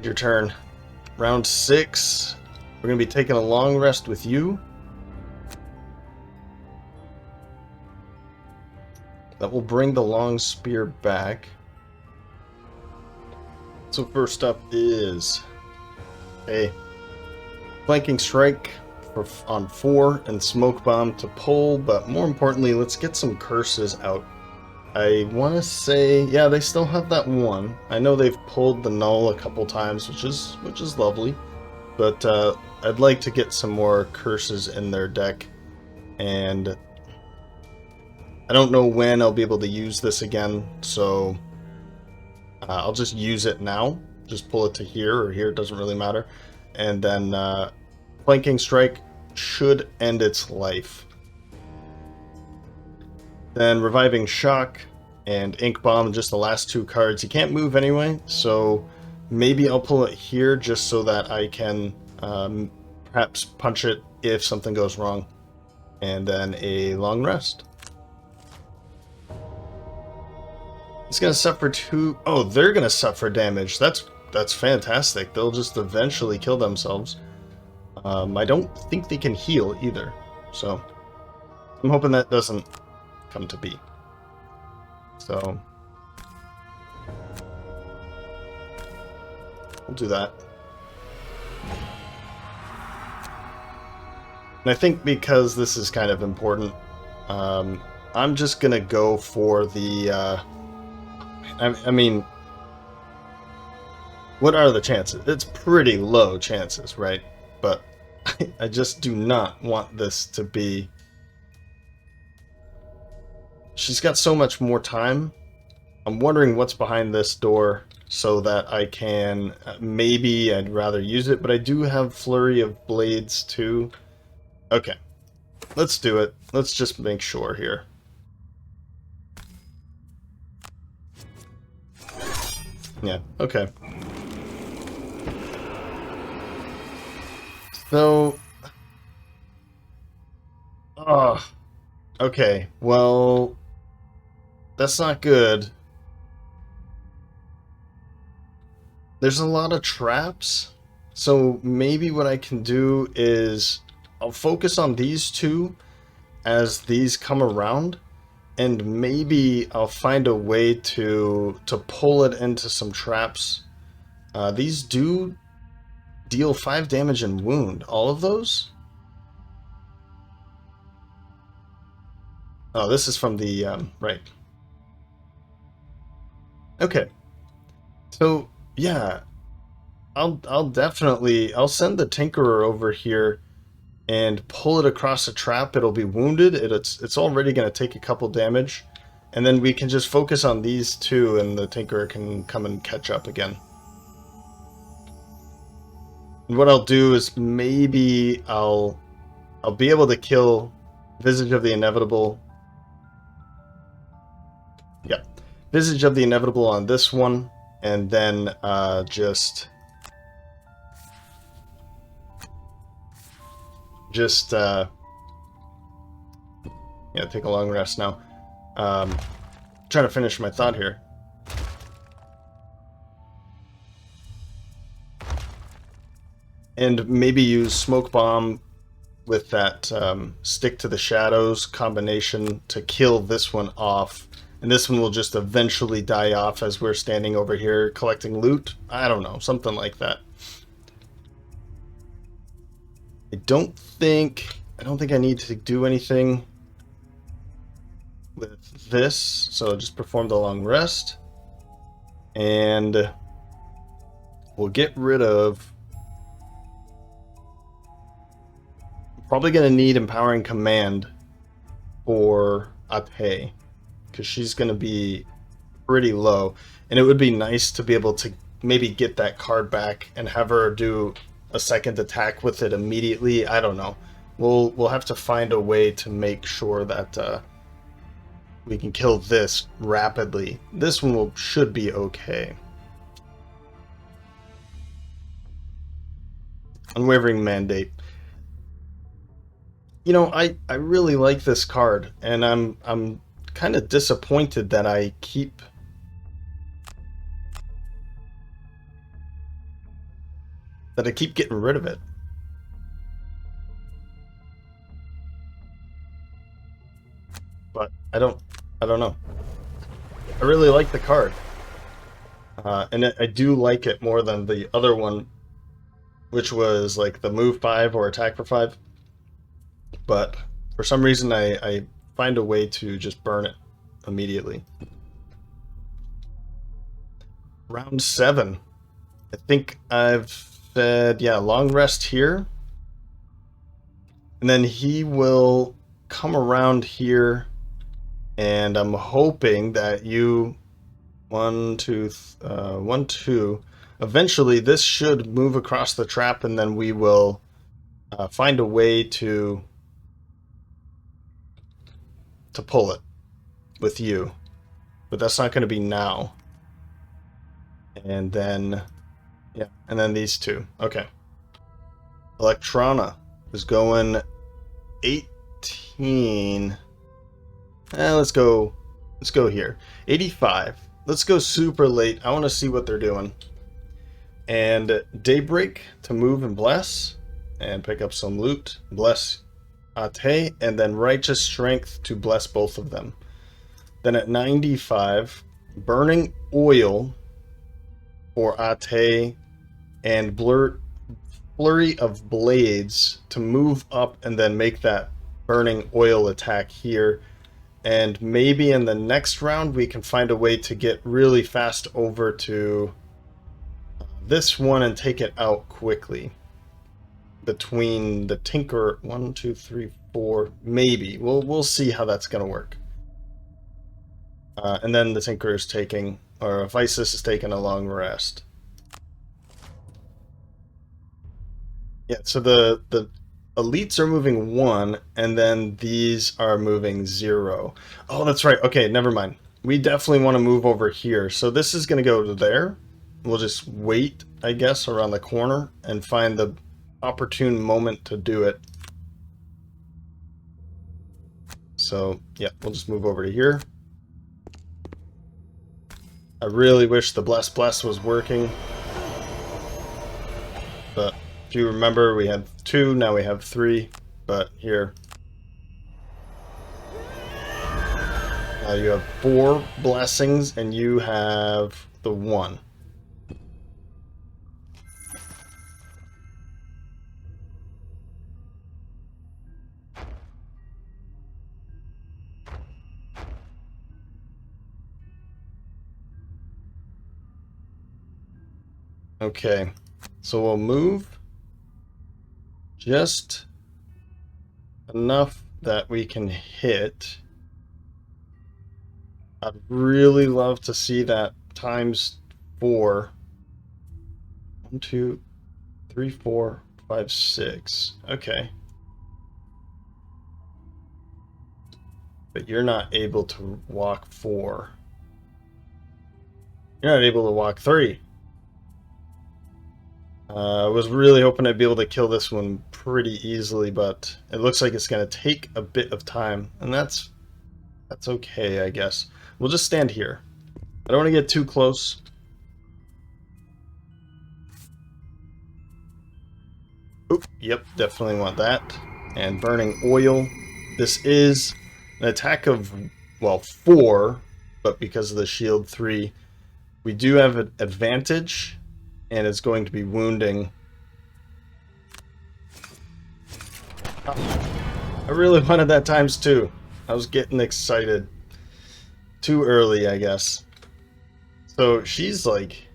Your turn. Round 6. We're going to be taking a long rest with you. That will bring the long spear back. So first up is a flanking strike on 4 and smoke bomb to pull, but more importantly, let's get some curses out. I want to say, yeah, they still have that one. I know they've pulled the null a couple times, which is lovely, but I'd like to get some more curses in their deck, and I don't know when I'll be able to use this again, so I'll just use it now. Just pull it to here or here, it doesn't really matter. And then flanking strike, should end its life. Then Reviving Shock and Ink Bomb, just the last 2 cards. He can't move anyway, so maybe I'll pull it here just so that I can perhaps punch it if something goes wrong. And then a Long Rest. It's going to suffer 2... Oh, they're going to suffer damage. That's fantastic. They'll just eventually kill themselves. I don't think they can heal either. So, I'm hoping that doesn't come to be. So, we'll do that. And I think because this is kind of important, I'm just going to go for the... I mean, what are the chances? It's pretty low chances, right? But I just do not want this to be... She's got so much more time. I'm wondering what's behind this door so that I can... maybe I'd rather use it, but I do have Flurry of Blades too. Okay, let's do it. Let's just make sure here. Yeah, okay. So... Oh, okay, well... That's not good. There's a lot of traps, so maybe what I can do is I'll focus on these 2 as these come around, and maybe I'll find a way to pull it into some traps. These do deal 5 damage and wound. All of those? Oh, this is from the, right. Okay. So, yeah. I'll definitely... I'll send the Tinkerer over here and pull it across a trap. It'll be wounded. It's already going to take a couple damage. And then we can just focus on these 2 and the Tinkerer can come and catch up again. And what I'll do is maybe I'll be able to kill Visage of the Inevitable. Yeah. Visage of the Inevitable on this one. And then just yeah, take a long rest now. Trying to finish my thought here. And maybe use Smoke Bomb with that Stick to the Shadows combination to kill this one off. And this one will just eventually die off as we're standing over here collecting loot. I don't know, something like that. I don't think I need to do anything with this, so just perform the long rest. And we'll get rid of... Probably going to need Empowering Command for Ape, because she's going to be pretty low. And it would be nice to be able to maybe get that card back and have her do a second attack with it immediately. I don't know. We'll have to find a way to make sure that we can kill this rapidly. This one should be okay. Unwavering Mandate. You know, I really like this card, and I'm kind of disappointed that I keep getting rid of it. But I don't know. I really like the card. And I do like it more than the other one, which was like the move 5 or attack for 5. But for some reason I find a way to just burn it immediately. Round 7. I think I've said, yeah, long rest here. And then he will come around here, and I'm hoping that you 1, 2, 1, 2. Eventually this should move across the trap, and then we will find a way to pull it with you, but that's not going to be now. And then, yeah, and then these two. Okay. Electrona is going 18. Let's go here. 85. Let's go super late. I want to see what they're doing. And Daybreak to move and bless and pick up some loot. Bless Ate, and then Righteous Strength to bless both of them. Then at 95, Burning Oil for Ate and Flurry of Blades to move up and then make that Burning Oil attack here. And maybe in the next round we can find a way to get really fast over to this one and take it out quickly. Between the Tinker, 1, 2, 3, 4, maybe. We'll see how that's going to work. And then the Tinker is taking, or Visus is taking a long rest. Yeah, so the elites are moving 1, and then these are moving 0. Oh, that's right. Okay, never mind. We definitely want to move over here. So this is going to go to there. We'll just wait, I guess, around the corner and find the opportune moment to do it. So, yeah, we'll just move over to here. I really wish the Bless was working. But if you remember, we had 2, now we have 3. But here. Now you have 4 blessings, and you have the 1. Okay, so we'll move just enough that we can hit. I'd really love to see that times 4. 1, 2, 3, 4, 5, 6. Okay. But you're not able to walk 4. You're not able to walk 3. I was really hoping I'd be able to kill this one pretty easily, but it looks like it's going to take a bit of time, and that's okay, I guess. We'll just stand here. I don't want to get too close. Oop, yep, definitely want that. And Burning Oil. This is an attack of, well, 4, but because of the shield 3, we do have an advantage. And it's going to be wounding. I really wanted that times 2. I was getting excited. Too early, I guess. So she's like...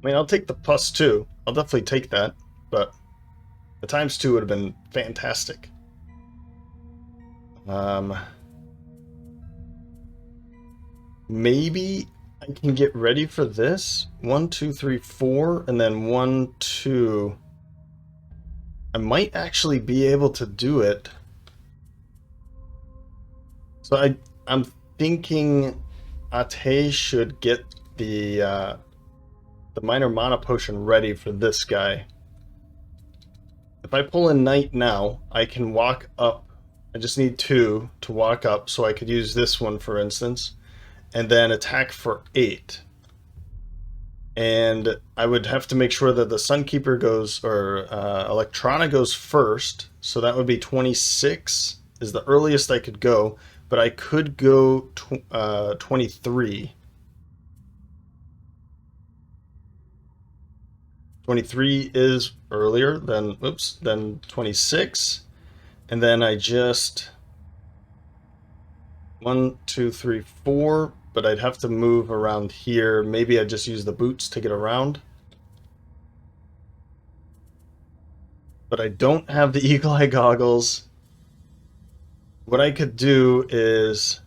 I mean, I'll take the +2. I'll definitely take that. But the times 2 would have been fantastic. Maybe... I can get ready for this. 1, 2, 3, 4, and then 1, 2. I might actually be able to do it. So I'm thinking Ate should get the minor mana potion ready for this guy. If I pull in Knight now, I can walk up. I just need 2 to walk up, so I could use this one, for instance. And then attack for 8. And I would have to make sure that the Sunkeeper goes, or Electrona goes first. So that would be 26 is the earliest I could go. But I could go 23. 23 is earlier than, oops, than 26. And then I just... 1, 2, 3, 4, but I'd have to move around here. Maybe I just use the boots to get around. But I don't have the eagle eye goggles. What I could do is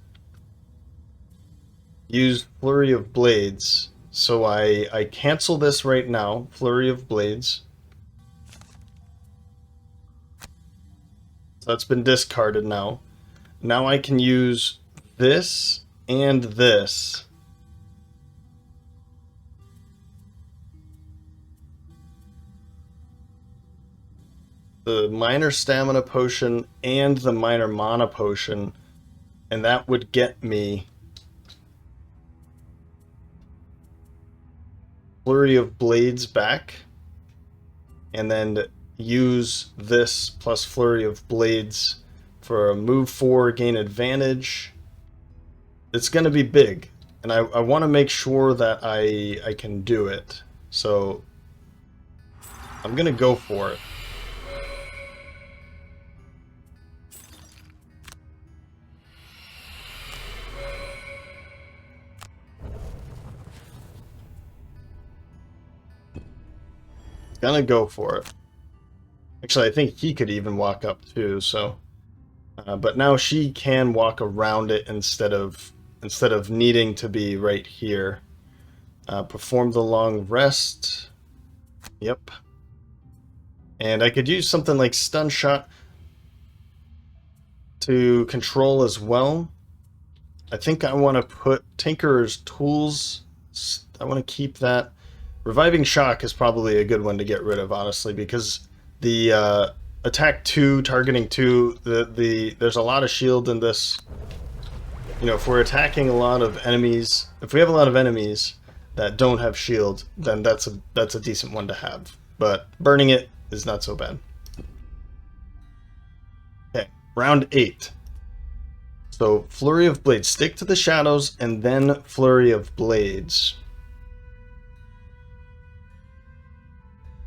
use Flurry of Blades. So I cancel this right now, Flurry of Blades. So that's been discarded now. Now I can use this and this. The minor stamina potion and the minor mana potion, and that would get me Flurry of Blades back, and then use this plus Flurry of Blades for a move 4, gain advantage. It's going to be big, and I want to make sure that I can do it. So I'm going to go for it. Gonna go for it. Actually, I think he could even walk up too. So, but now she can walk around it instead of needing to be right here. Perform the long rest. Yep. And I could use something like stun shot to control as well. I think I want to put Tinker's Tools. I want to keep that. Reviving Shock is probably a good one to get rid of, honestly, because the attack 2, targeting 2, there's a lot of shield in this. You know, if we're attacking a lot of enemies, if we have a lot of enemies that don't have shield, then that's a decent one to have. But burning it is not so bad. Okay, round 8. So Flurry of Blades, stick to the shadows, and then Flurry of Blades.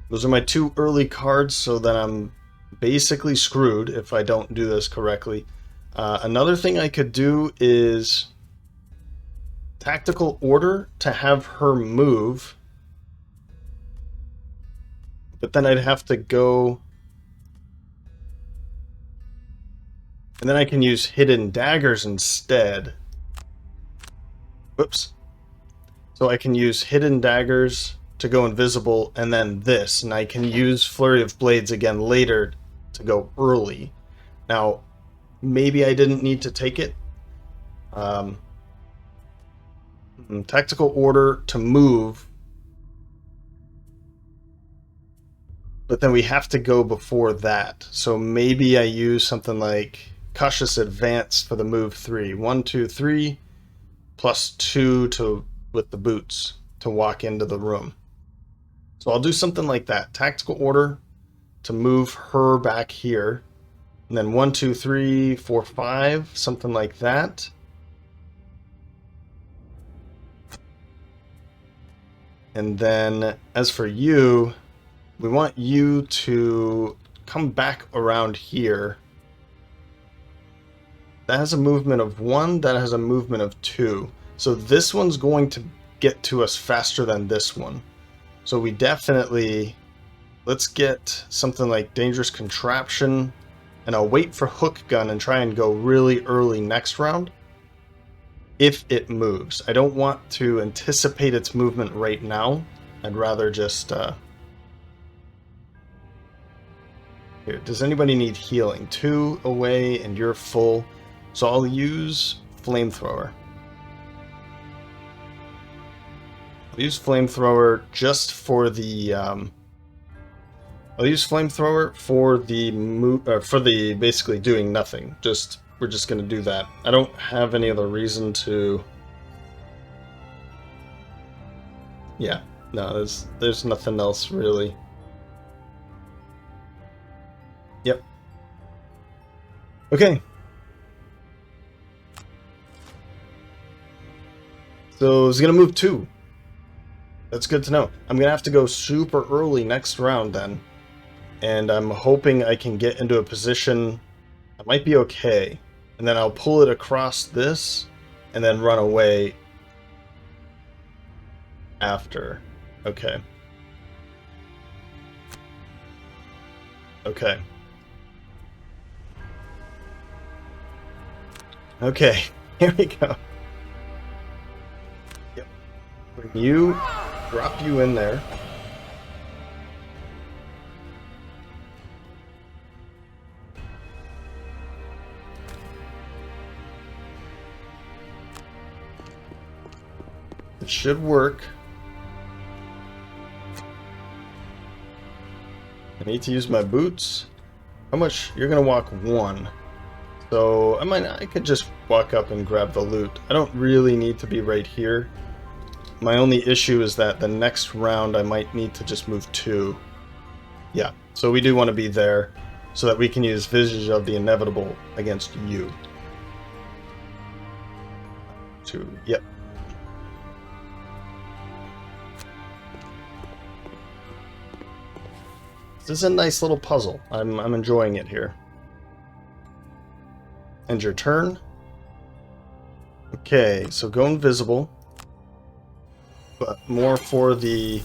Those are my 2 early cards, so that I'm basically screwed if I don't do this correctly. Another thing I could do is Tactical Order to have her move, but then I'd have to go, and then I can use Hidden Daggers instead. Whoops. So I can use Hidden Daggers to go invisible, and then this, and I can use Flurry of Blades again later to go early. Now, maybe I didn't need to take it. Tactical Order to move, but then we have to go before that. So maybe I use something like Cautious Advance for the move 3. 1, 2, 3, plus 2 with the boots to walk into the room. So I'll do something like that. Tactical Order to move her back here. And then 1, 2, 3, 4, 5, something like that. And then as for you, we want you to come back around here. That has a movement of 1, that has a movement of 2. So this one's going to get to us faster than this one. So we definitely, let's get something like Dangerous Contraption, and I'll wait for Hook Gun and try and go really early next round if it moves. I don't want to anticipate its movement right now. I'd rather just here, does anybody need healing? 2 away and you're full. So I'll use Flamethrower. I'll use Flamethrower just for the I'll use Flamethrower for the basically doing nothing. We're just gonna do that. I don't have any other reason to. Yeah, no, there's nothing else really. Yep. Okay. So it's gonna move 2. That's good to know. I'm going to have to go super early next round then. And I'm hoping I can get into a position that might be okay. And then I'll pull it across this and then run away after. Okay. Okay. Okay. Here we go. Yep. Bring you... Drop you in there. It should work. I need to use my boots. How much? You're gonna walk 1. So I could just walk up and grab the loot. I don't really need to be right here. My only issue is that the next round I might need to just move 2. Yeah, so we do want to be there so that we can use Visage of the Inevitable against you. 2, yep. This is a nice little puzzle. I'm enjoying it here. End your turn. Okay, so go invisible. But more for the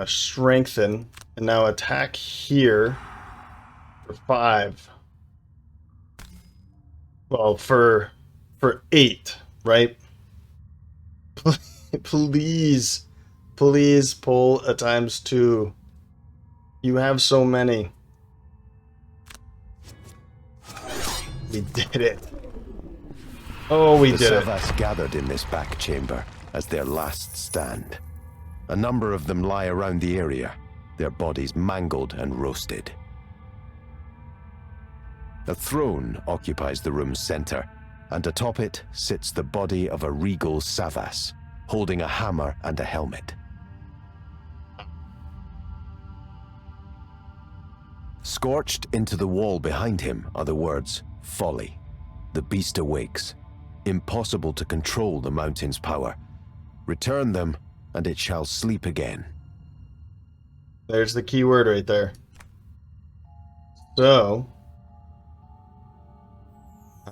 strengthen. And now attack here for 5. Well, for 8, right? Please. Please pull a ×2. You have so many. We did it. Oh, we did it. The Savas gathered in this back chamber as their last stand. A number of them lie around the area, their bodies mangled and roasted. A throne occupies the room's center, and atop it sits the body of a regal Savas, holding a hammer and a helmet. Scorched into the wall behind him are the words, "Folly. The beast awakes. Impossible to control the mountain's power. Return them, and it shall sleep again." There's the key word right there. So,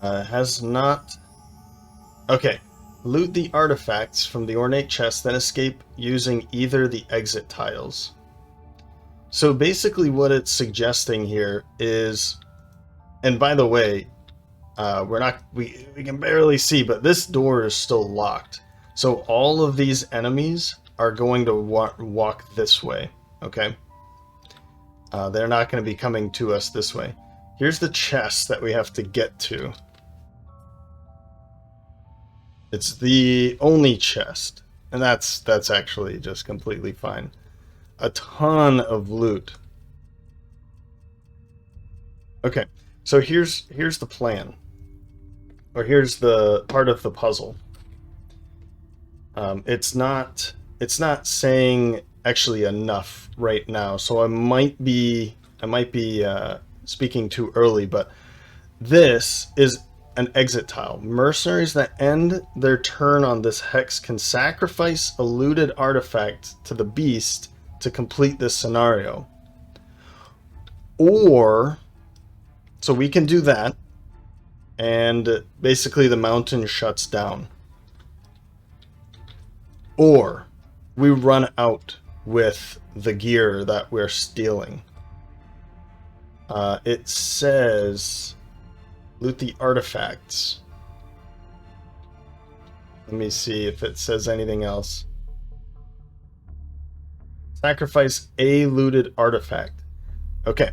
has not... Okay. Loot the artifacts from the ornate chest, then escape using either the exit tiles. So basically what it's suggesting here is... And by the way, we can barely see, but this door is still locked. So all of these enemies are going to walk this way, okay? They're not going to be coming to us this way. Here's the chest that we have to get to. It's the only chest, and that's actually just completely fine. A ton of loot. Okay, so here's the plan. Or here's the part of the puzzle. It's not saying actually enough right now, so I might be speaking too early, but this is an exit tile. Mercenaries that end their turn on this hex can sacrifice a looted artifact to the beast to complete this scenario. Or, so we can do that, and basically the mountain shuts down. Or we run out with the gear that we're stealing. It says loot the artifacts. Let me see if it says anything else. Sacrifice a looted artifact. Okay,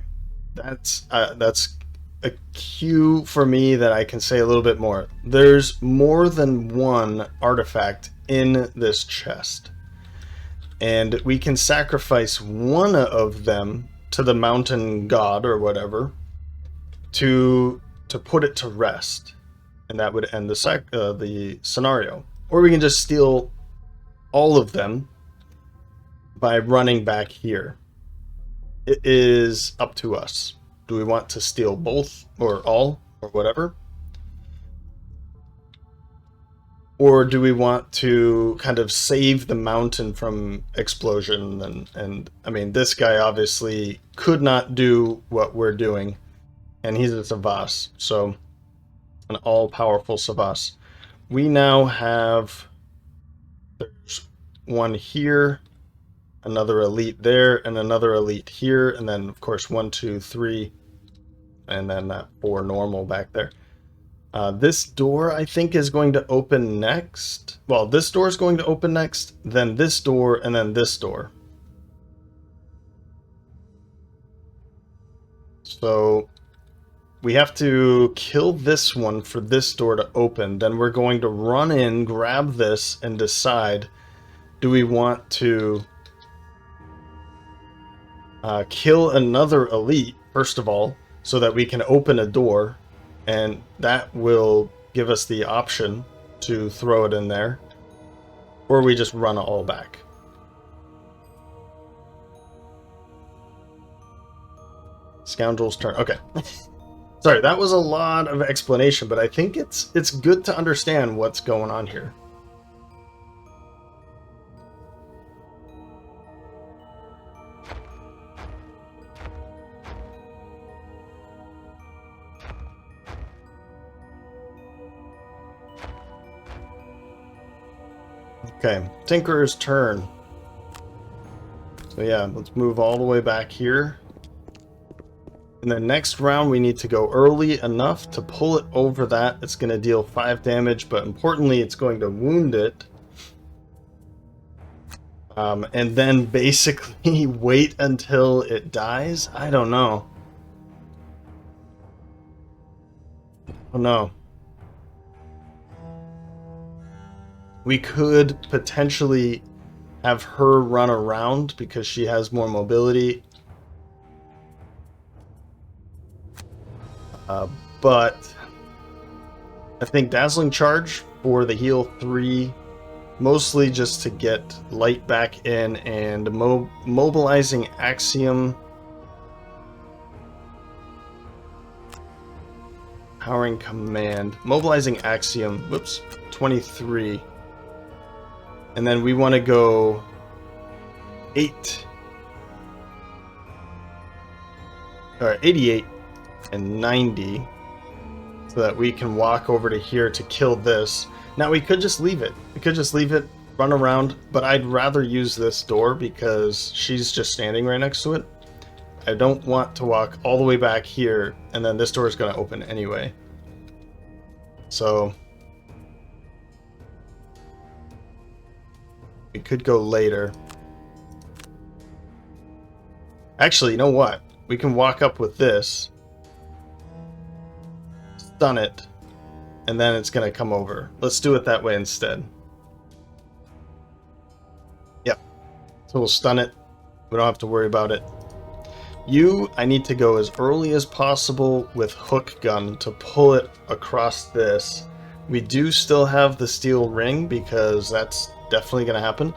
that's a cue for me that I can say a little bit more. There's more than one artifact in this chest, and we can sacrifice one of them to the mountain god or whatever to put it to rest, and that would end the scenario. Or we can just steal all of them by running back here. It is up to us. Do we want to steal both or all or whatever? Or do we want to kind of save the mountain from explosion? And I mean, this guy obviously could not do what we're doing, and he's a Savas, so an all-powerful Savas. We now have, there's one here, another elite there, and another elite here, and then of course 1, 2, 3, and then that 4 normal back there. This door I think is going to open next. Well, this door is going to open next, then this door, and then this door. So we have to kill this one for this door to open. Then we're going to run in, grab this, and decide, do we want to kill another elite, first of all, so that we can open a door, and that will give us the option to throw it in there, or we just run it all back. Scoundrel's turn. Okay. Sorry, that was a lot of explanation, but I think it's good to understand what's going on here. Okay, Tinkerer's turn. So yeah, let's move all the way back here. In the next round, we need to go early enough to pull it over that. It's going to deal 5 damage, but importantly, it's going to wound it. And then basically wait until it dies? I don't know. Oh no. We could potentially have her run around because she has more mobility. But I think Dazzling Charge for the heal 3, mostly just to get light back in, and mobilizing Axiom, powering command, mobilizing Axiom, whoops, 23, and then we want to go 88 and 90, so that we can walk over to here to kill this. Now we could just leave it. We could just leave it, run around, but I'd rather use this door because she's just standing right next to it. I don't want to walk all the way back here, and then this door is going to open anyway. So we could go later. Actually, you know what? We can walk up with this, stun it, and then it's going to come over. Let's do it that way instead. Yep. So we'll stun it. We don't have to worry about it. I need to go as early as possible with hook gun to pull it across this. We do still have the steel ring because that's definitely going to happen.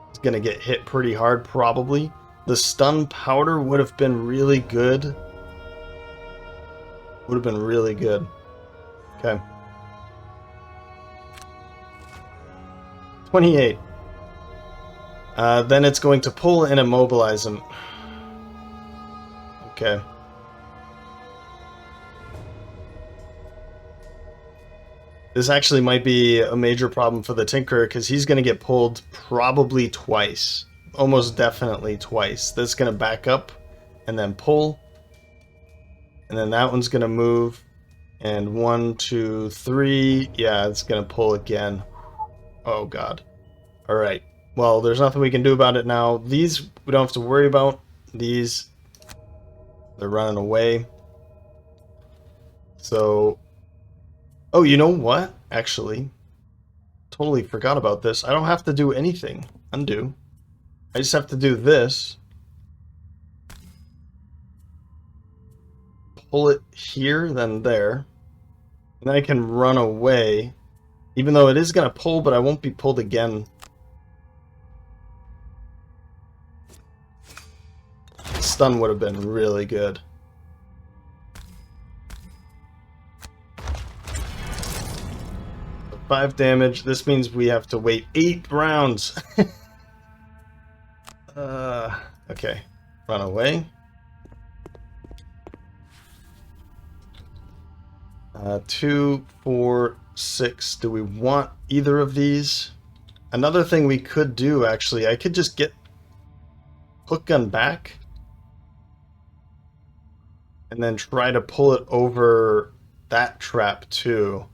It's going to get hit pretty hard probably. The stun powder would have been really good. Would have been really good. Okay. 28. Then it's going to pull and immobilize him. Okay. This actually might be a major problem for the Tinkerer because he's going to get pulled probably twice. Almost definitely twice. That's going to back up and then pull. And then that one's going to move. And 1, 2, 3. Yeah, it's going to pull again. Oh, God. Alright. Well, there's nothing we can do about it now. These, we don't have to worry about. These, they're running away. So, oh, you know what? Actually, totally forgot about this. I don't have to do anything. Undo. I just have to do this. Pull it here, then there. And then I can run away. Even though it is going to pull, but I won't be pulled again. Stun would have been really good. So 5 damage. This means we have to wait 8 rounds. Okay. Run away. 2, 4, 6. Do we want either of these? Another thing we could do, actually, I could just get hook gun back and then try to pull it over that trap too.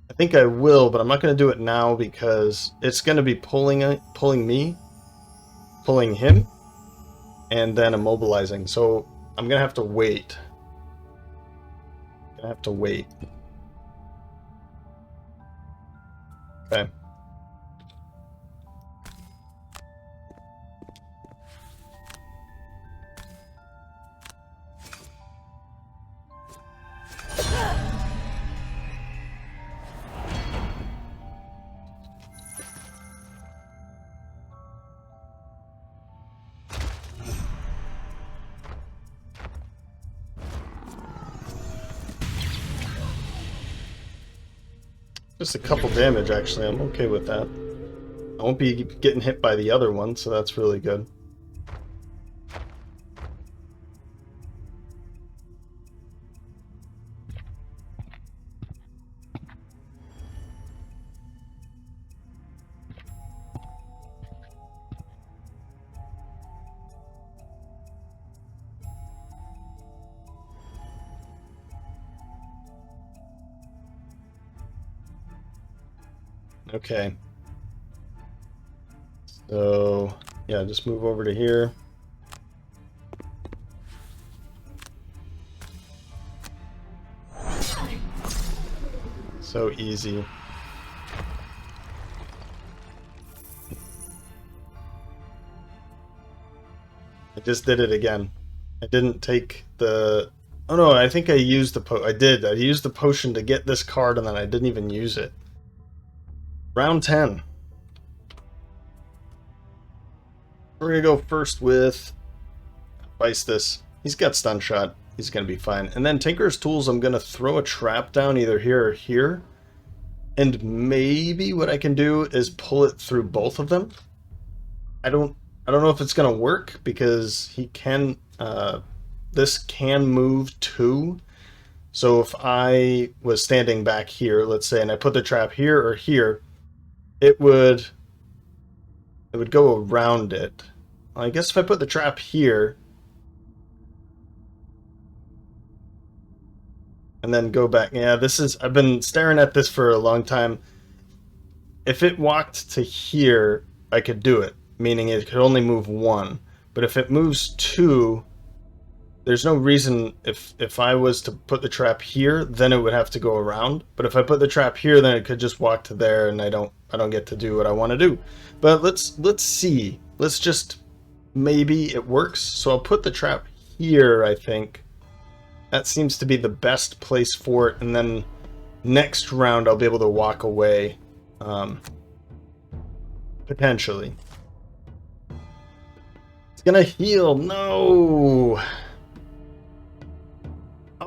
I think I will, but I'm not going to do it now because it's going to be pulling me, pulling him, and then immobilizing. So I'm gonna have to wait. Gonna have to wait. Okay. Just a couple damage, actually. I'm okay with that. I won't be getting hit by the other one, so that's really good. Okay. So, yeah, just move over to here. So easy. I just did it again. I didn't take the... Oh no, I think I used the I did. I used the potion to get this card and then I didn't even use it. Round 10. We're gonna go first with this. He's got stun shot. He's gonna be fine. And then Tinker's Tools, I'm gonna throw a trap down either here or here. And maybe what I can do is pull it through both of them. I don't know if it's gonna work because he can this can move too. So if I was standing back here, let's say, and I put the trap here or here, it would go around it. I guess if I put the trap here and then go back, yeah, this is, I've been staring at this for a long time. If it walked to here, I could do it, meaning it could only move one. But if it moves two, there's no reason, if I was to put the trap here, then it would have to go around. But if I put the trap here, then it could just walk to there, and I don't get to do what I want to do. But let's see. Let's just, maybe it works. So I'll put the trap here, I think. That seems to be the best place for it, and then next round I'll be able to walk away, potentially. It's gonna heal. No.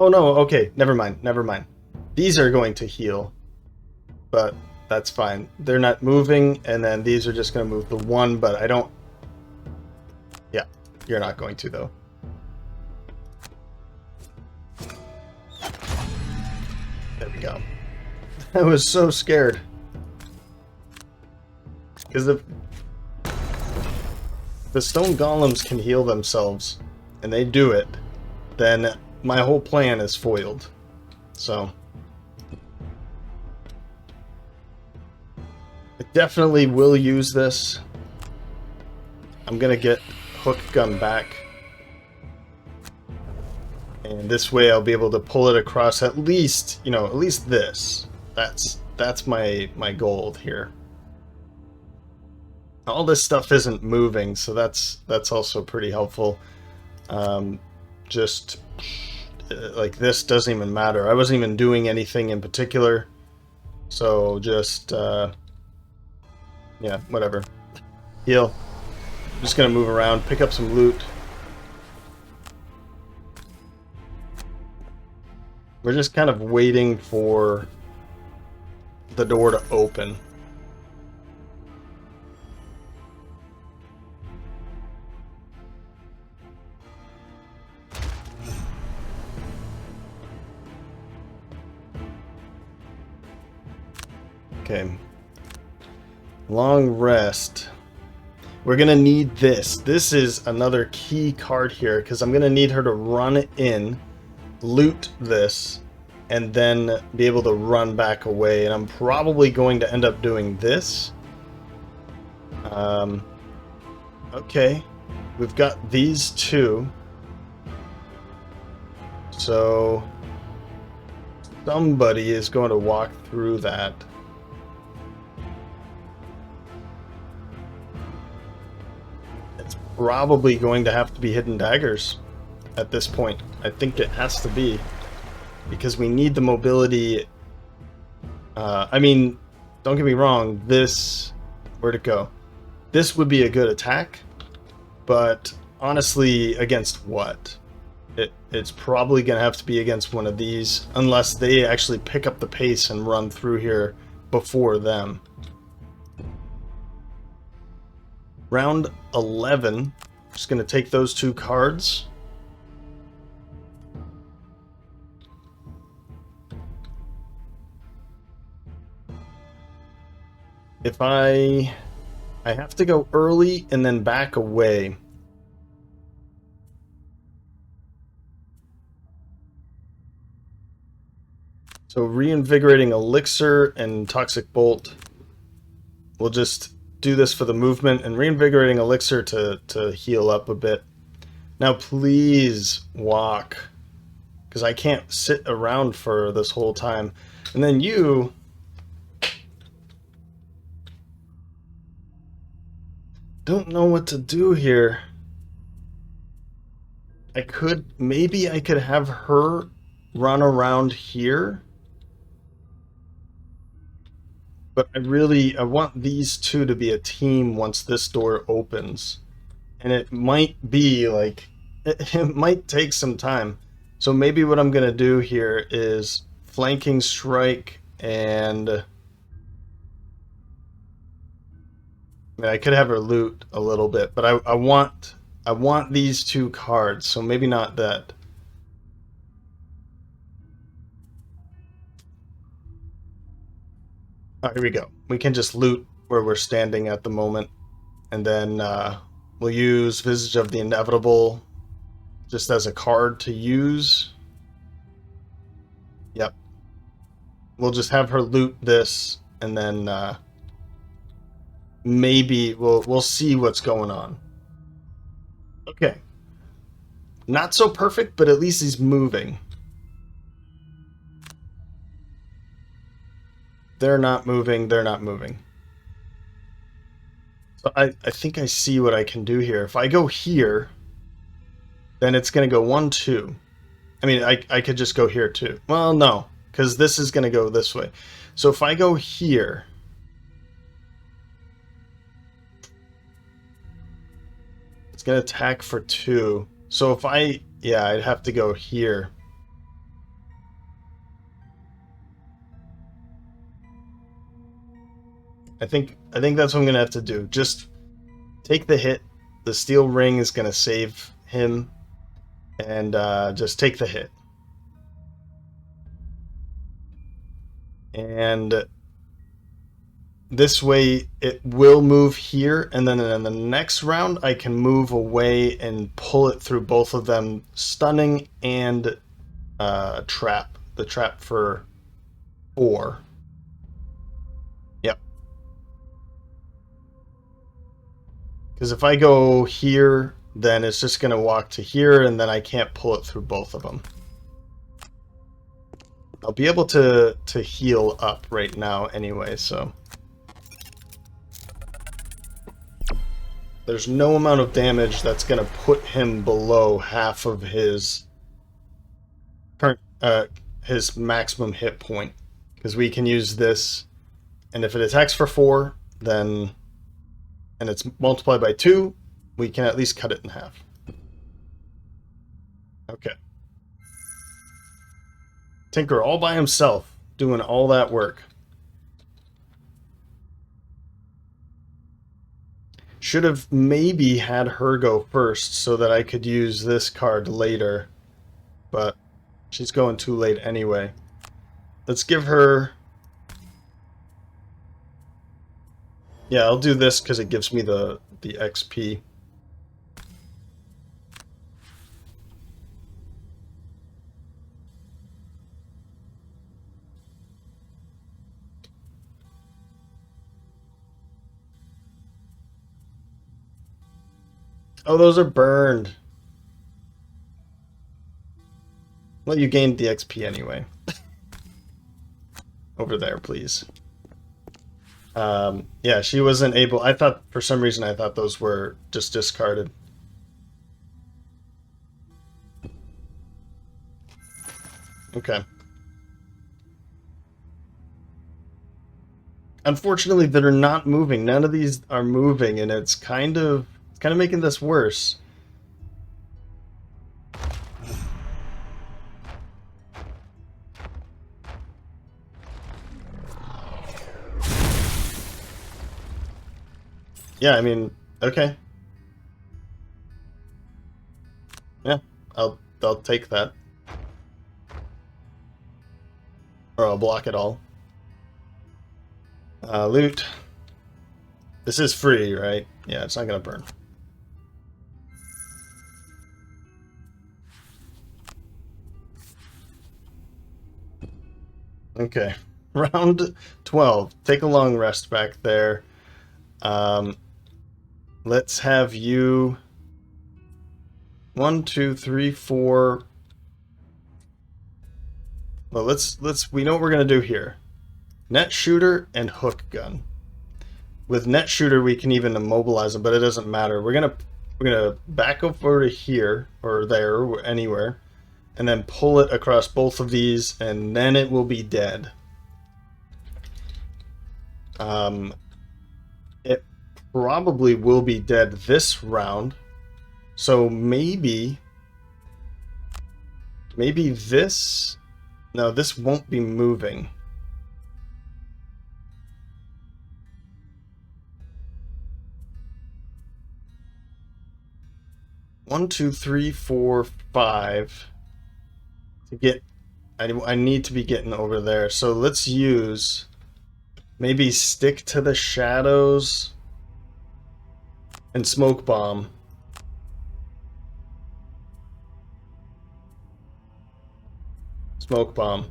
Oh no, okay, never mind. These are going to heal, but that's fine. They're not moving, and then these are just going to move the one, but I don't... Yeah, you're not going to, though. There we go. I was so scared. Because if the stone golems can heal themselves, and they do it, then my whole plan is foiled. So I definitely will use this. I'm gonna get hook gun back, and this way I'll be able to pull it across at least, you know, at least this. That's my goal here. All this stuff isn't moving, so that's also pretty helpful. Just like this doesn't even matter. I wasn't even doing anything in particular, so just yeah, whatever. Heal. I'm just gonna move around, pick up some loot. We're just kind of waiting for the door to open. Okay. Long rest. We're gonna need this. This is another key card here because I'm gonna need her to run in, loot this, and then be able to run back away. And I'm probably going to end up doing this. Okay. We've got these two. So somebody is going to walk through that. It's probably going to have to be hidden daggers at this point. I think it has to be, because we need the mobility. I mean, don't get me wrong, this... Where'd it go? This would be a good attack, but honestly, against what? It's probably going to have to be against one of these, unless they actually pick up the pace and run through here before them. Round 11, just going to take those two cards. If I have to go early and then back away. So reinvigorating elixir and toxic bolt. We'll just do this for the movement, and reinvigorating elixir to heal up a bit. Now please walk, because I can't sit around for this whole time. And then you... don't know what to do here. Maybe I could have her run around here. But I want these two to be a team once this door opens. And it might be like, it might take some time. So maybe what I'm gonna do here is flanking strike, and I could have her loot a little bit, but I want these two cards, so maybe not that. Oh, here we go. We can just loot where we're standing at the moment, and then we'll use Visage of the Inevitable just as a card to use. Yep. We'll just have her loot this, and then maybe we'll see what's going on. Okay. Not so perfect, but at least he's moving. They're not moving, they're not moving. So I think I see what I can do here. If I go here, then it's going to go 1, 2. I mean, I could just go here too. Well, no, because this is going to go this way. So if I go here... it's going to attack for 2. So if I'd have to go here. I think that's what I'm going to have to do. Just take the hit. The steel ring is going to save him. And just take the hit. And this way it will move here, and then in the next round I can move away and pull it through both of them, stunning and trap. The trap for 4. Yep. Because if I go here, then it's just going to walk to here, and then I can't pull it through both of them. I'll be able to heal up right now anyway, so... there's no amount of damage that's going to put him below half of his current his maximum hit point, because we can use this, and if it attacks for 4, then, and it's multiplied by 2, we can at least cut it in half. Okay. Tinker all by himself, doing all that work. Should have maybe had her go first so that I could use this card later, but she's going too late anyway. Let's give her... yeah, I'll do this because it gives me the XP. Oh, those are burned. Well, you gained the XP anyway. Over there, please. Yeah, she wasn't able... I thought, for some reason, I thought those were just discarded. Okay. Unfortunately, they're not moving. None of these are moving, and it's kind of making this worse. Yeah, I mean, okay. Yeah, I'll take that. Or I'll block it all. Loot. This is free, right? Yeah, it's not gonna burn. Okay. Round 12. Take a long rest back there. Let's have you... 1, 2, 3, 4... Well, we know what we're gonna do here. Net shooter and hook gun. With net shooter, we can even immobilize them, but it doesn't matter. We're gonna back over to here or there, or anywhere, and then pull it across both of these, and then it will be dead. It probably will be dead this round, so maybe this. No, this won't be moving. One, two, three, four, 5. To get, I need to be getting over there. So let's use, maybe stick to the shadows and smoke bomb. Smoke bomb.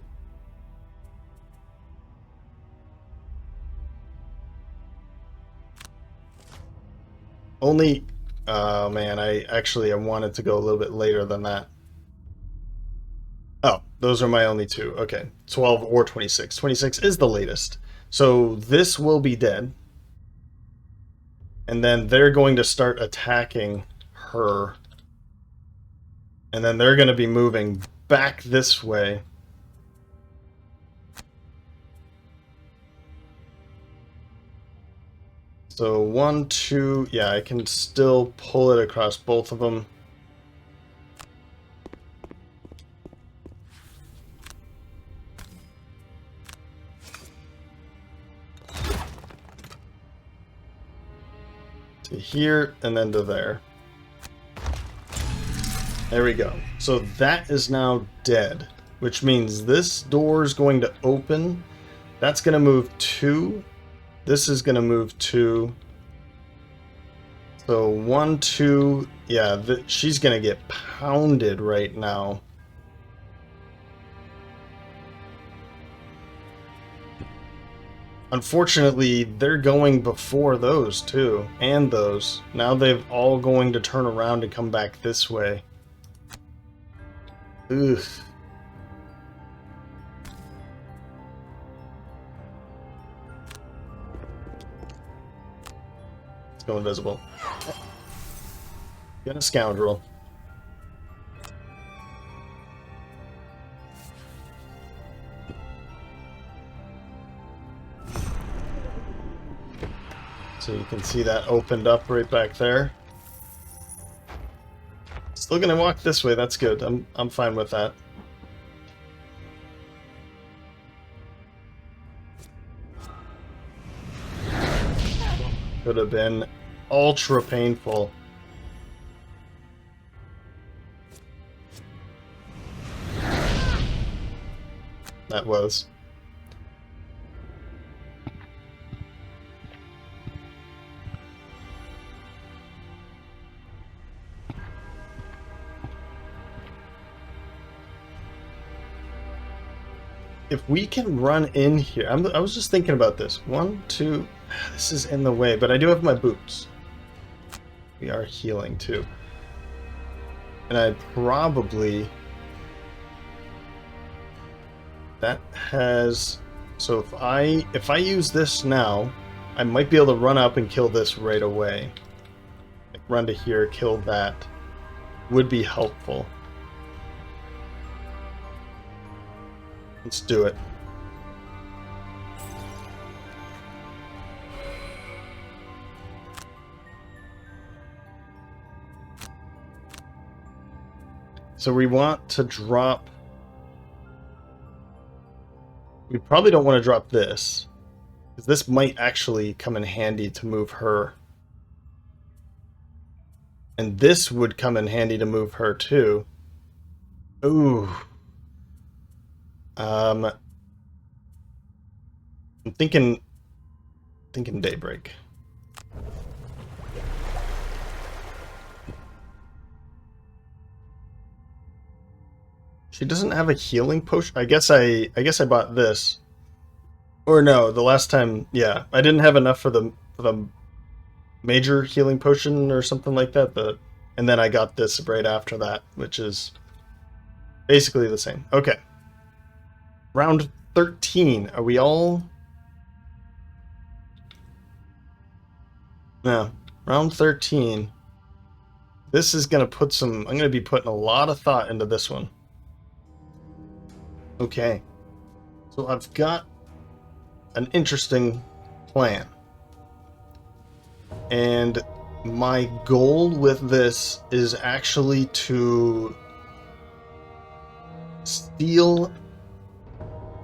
Only, oh man, I wanted to go a little bit later than that. Oh, those are my only two. Okay, 12 or 26. 26 is the latest. So this will be dead. And then they're going to start attacking her. And then they're going to be moving back this way. So 1, 2, yeah, I can still pull it across both of them. To here, and then to there. There we go. So that is now dead, which means this door is going to open. That's going to move 2. This is going to move 2. So 1, 2, yeah, she's going to get pounded right now. Unfortunately, they're going before those too, and those. Now they've all going to turn around and come back this way. Ugh. Let's go invisible. Get a scoundrel. So you can see that opened up right back there. Still gonna walk this way, that's good. I'm fine with that. Could have been ultra painful. That was. If we can run in here, I was just thinking about this. 1, 2, this is in the way, but I do have my boots. We are healing too. And I'd probably That has... So if I use this now, I might be able to run up and kill this right away. Like run to here, kill that. Would be helpful. Let's do it. So we want to drop... We probably don't want to drop this, because this might actually come in handy to move her. And this would come in handy to move her too. Ooh. I'm thinking Daybreak. She doesn't have a healing potion. I guess I bought this. Or no, the last time, yeah, I didn't have enough for the major healing potion or something like that. And then I got this right after that, which is basically the same. Okay. Round 13. Are we all... No. Round 13. This is going to put some... I'm going to be putting a lot of thought into this one. Okay. So I've got an interesting plan. And my goal with this is actually to steal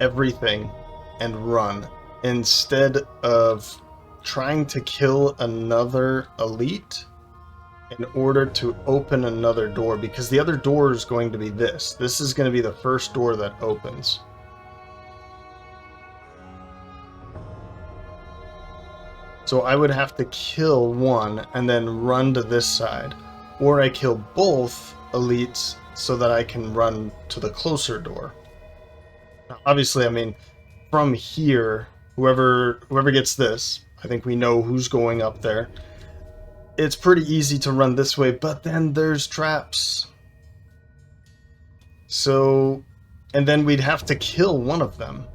everything and run instead of trying to kill another elite in order to open another door, because the other door is going to be this. This is going to be the first door that opens. So I would have to kill one and then run to this side. Or I kill both elites so that I can run to the closer door. Now, obviously, I mean, from here, whoever gets this, I think we know who's going up there. It's pretty easy to run this way, but then there's traps. So, and then we'd have to kill one of them.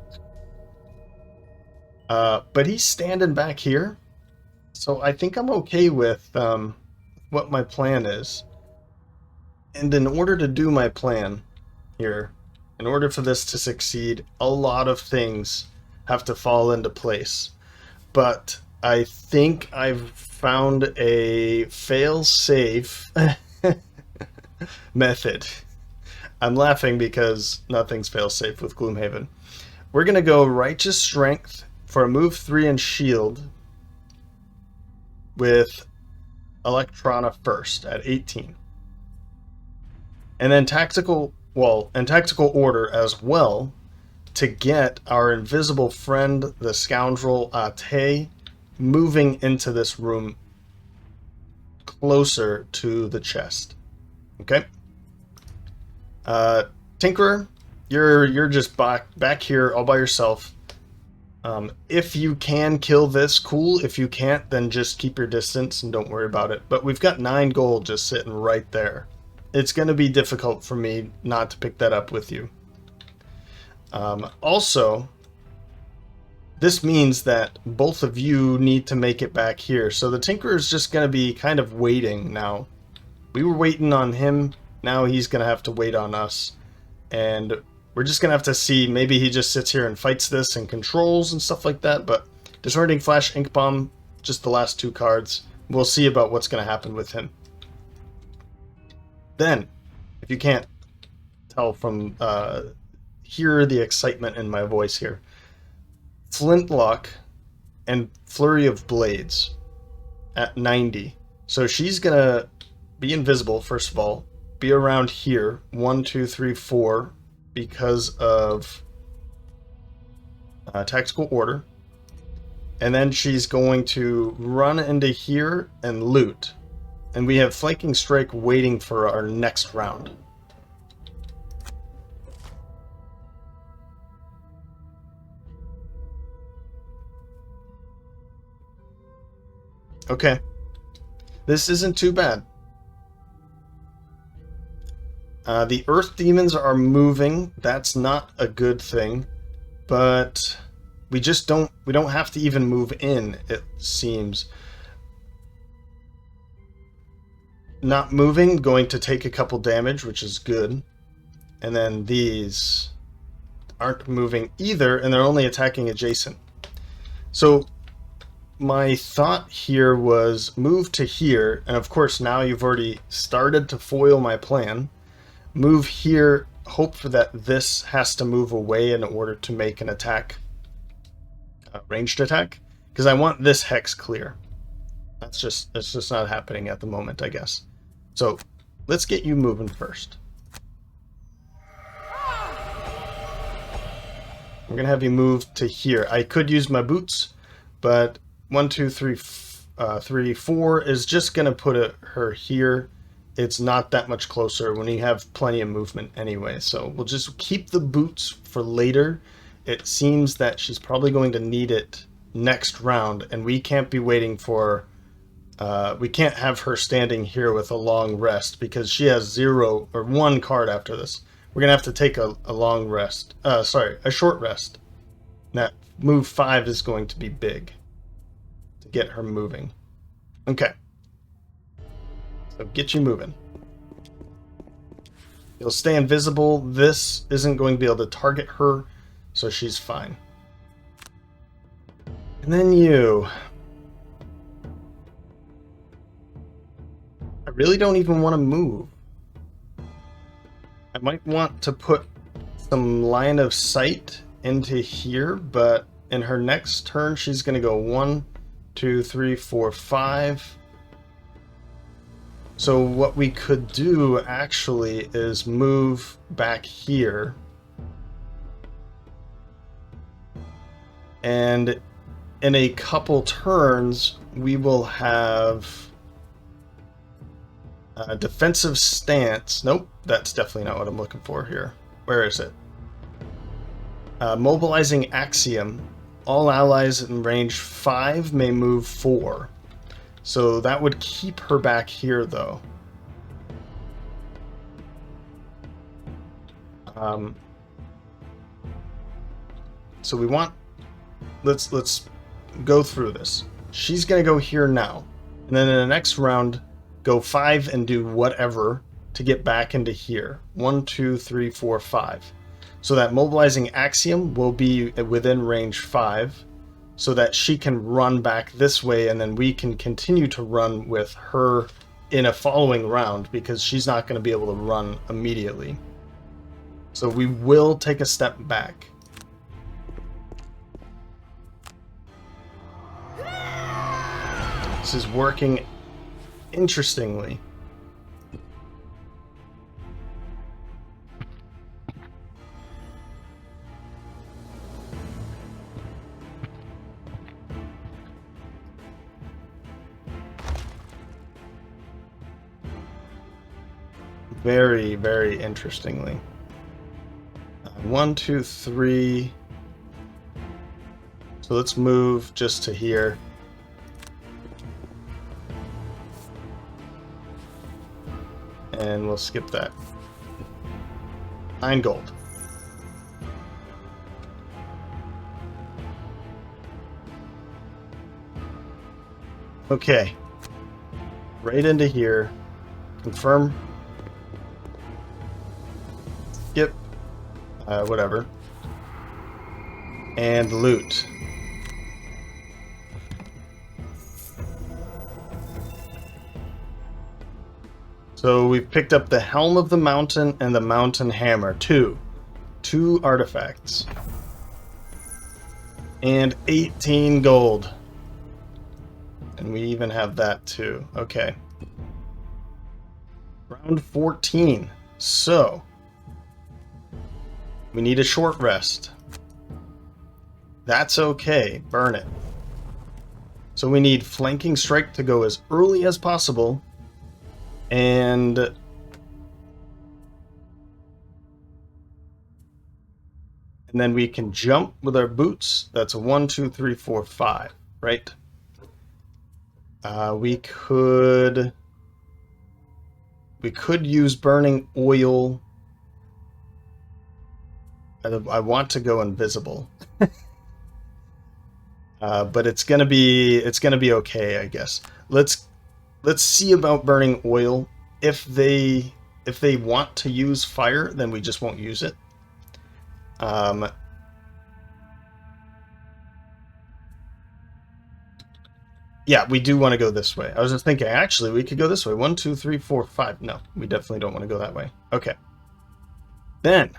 But he's standing back here. So I think I'm okay with what my plan is. And in order to do my plan here, in order for this to succeed, a lot of things have to fall into place. But I think I've found a fail-safe method. I'm laughing because nothing's fail-safe with Gloomhaven. We're going to go Righteous Strength for a move 3 and Shield with Electrona first at 18. And then Tactical Order as well to get our invisible friend, the scoundrel Ate, moving into this room closer to the chest. Okay? Tinkerer, you're just back here all by yourself. If you can kill this, cool. If you can't, then just keep your distance and don't worry about it. But we've got 9 gold just sitting right there. It's going to be difficult for me not to pick that up with you. Also, this means that both of you need to make it back here. So the Tinkerer is just going to be kind of waiting now. We were waiting on him. Now he's going to have to wait on us. And we're just going to have to see. Maybe he just sits here and fights this and controls and stuff like that. But Disorienting Flash, Ink Bomb, just the last 2 cards. We'll see about what's going to happen with him. Then, if you can't tell from... hear the excitement in my voice here. Flintlock and Flurry of Blades at 90. So she's going to be invisible, first of all. Be around here. 1, 2, 3, 4. Because of Tactical Order. And then she's going to run into here and loot. And we have Flanking Strike waiting for our next round. Okay. This isn't too bad. The earth demons are moving. That's not a good thing, but we don't have to even move in, it seems. Not moving, going to take a couple damage, which is good. And then these aren't moving either, and they're only attacking adjacent. So my thought here was move to here, and of course now you've already started to foil my plan. Move here, hope for that this has to move away in order to make an attack, ranged attack, because I want this hex clear. It's just not happening at the moment, I guess. So let's get you moving first. I'm gonna have you move to here. I could use my boots, but 1, 2, 3, 3, 4 is just gonna put her here. It's not that much closer when you have plenty of movement anyway. So we'll just keep the boots for later. It seems that she's probably going to need it next round, and we can't be waiting for. We can't have her standing here with a long rest because she has 0 or 1 card after this. We're gonna have to take a long rest. A short rest. That move 5 is going to be big to get her moving. Okay. So get you moving. You'll stay invisible. This isn't going to be able to target her, so she's fine. And then you. I really don't even want to move. I might want to put some line of sight into here, but in her next turn, she's going to go 1, 2, 3, 4, 5. So what we could do actually is move back here. And in a couple turns, we will have a defensive stance. Nope, that's definitely not what I'm looking for here. Where is it? Mobilizing axiom. All allies in range 5 may move 4. So that would keep her back here, though. So we want. Let's go through this. She's gonna go here now, and then in the next round, go 5 and do whatever to get back into here. 1, 2, 3, 4, 5. So that mobilizing axiom will be within range 5. So that she can run back this way, and then we can continue to run with her in a following round because she's not going to be able to run immediately. So we will take a step back. This is working interestingly. Very, very interestingly. 1, 2, 3. So let's move just to here. And we'll skip that. 9 gold. Okay. Right into here. Confirm. Skip. Whatever. And loot. So we've picked up the Helm of the Mountain and the Mountain Hammer. Two artifacts. And 18 gold. And we even have that too. Okay. Round 14. So we need a short rest. That's okay. Burn it. So we need flanking strike to go as early as possible. And then we can jump with our boots. That's a 1, 2, 3, 4, 5, right? We could We could use burning oil. I want to go invisible. But it's gonna be okay, I guess. Let's see about burning oil. If they want to use fire, then we just won't use it. Yeah, we do want to go this way. I was just thinking, actually, we could go this way. 1, 2, 3, 4, 5. No, we definitely don't want to go that way. Okay. Then,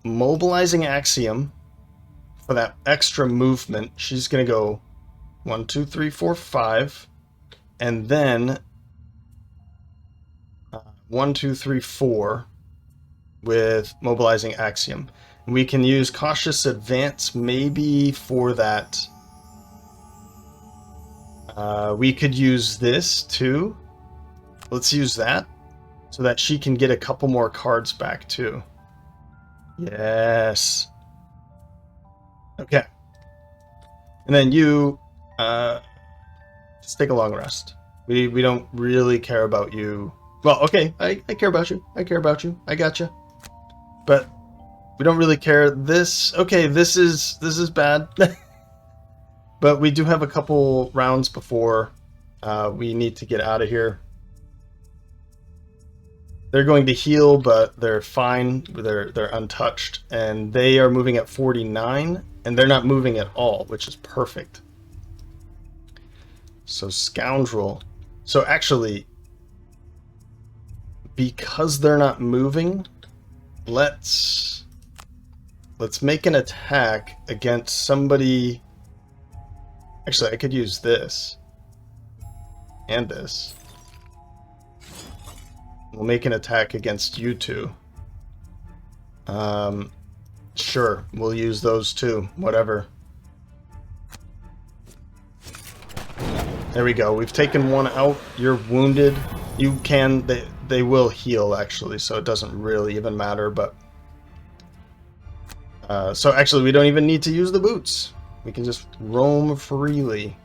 mobilizing axiom for that extra movement. She's going to go 1, 2, 3, 4, 5. And then 1, 2, 3, 4 with mobilizing axiom. And we can use cautious advance maybe for that. We could use this too. Let's use that so that she can get a couple more cards back too. Yes. Okay. And then you just take a long rest. We don't really care about you. Well, okay, I care about you. I care about you. I got you. But we don't really care. This, okay, this is bad. But we do have a couple rounds before we need to get out of here. They're going to heal, but they're fine. They're untouched, and they are moving at 49, and they're not moving at all, which is perfect. So scoundrel. So actually, because they're not moving, let's make an attack against somebody. Actually, I could use this and this. We'll make an attack against you two. Sure, we'll use those two. Whatever. There we go. We've taken one out. You're wounded. You can... They will heal, actually, so it doesn't really even matter, but... so actually, we don't even need to use the boots. We can just roam freely.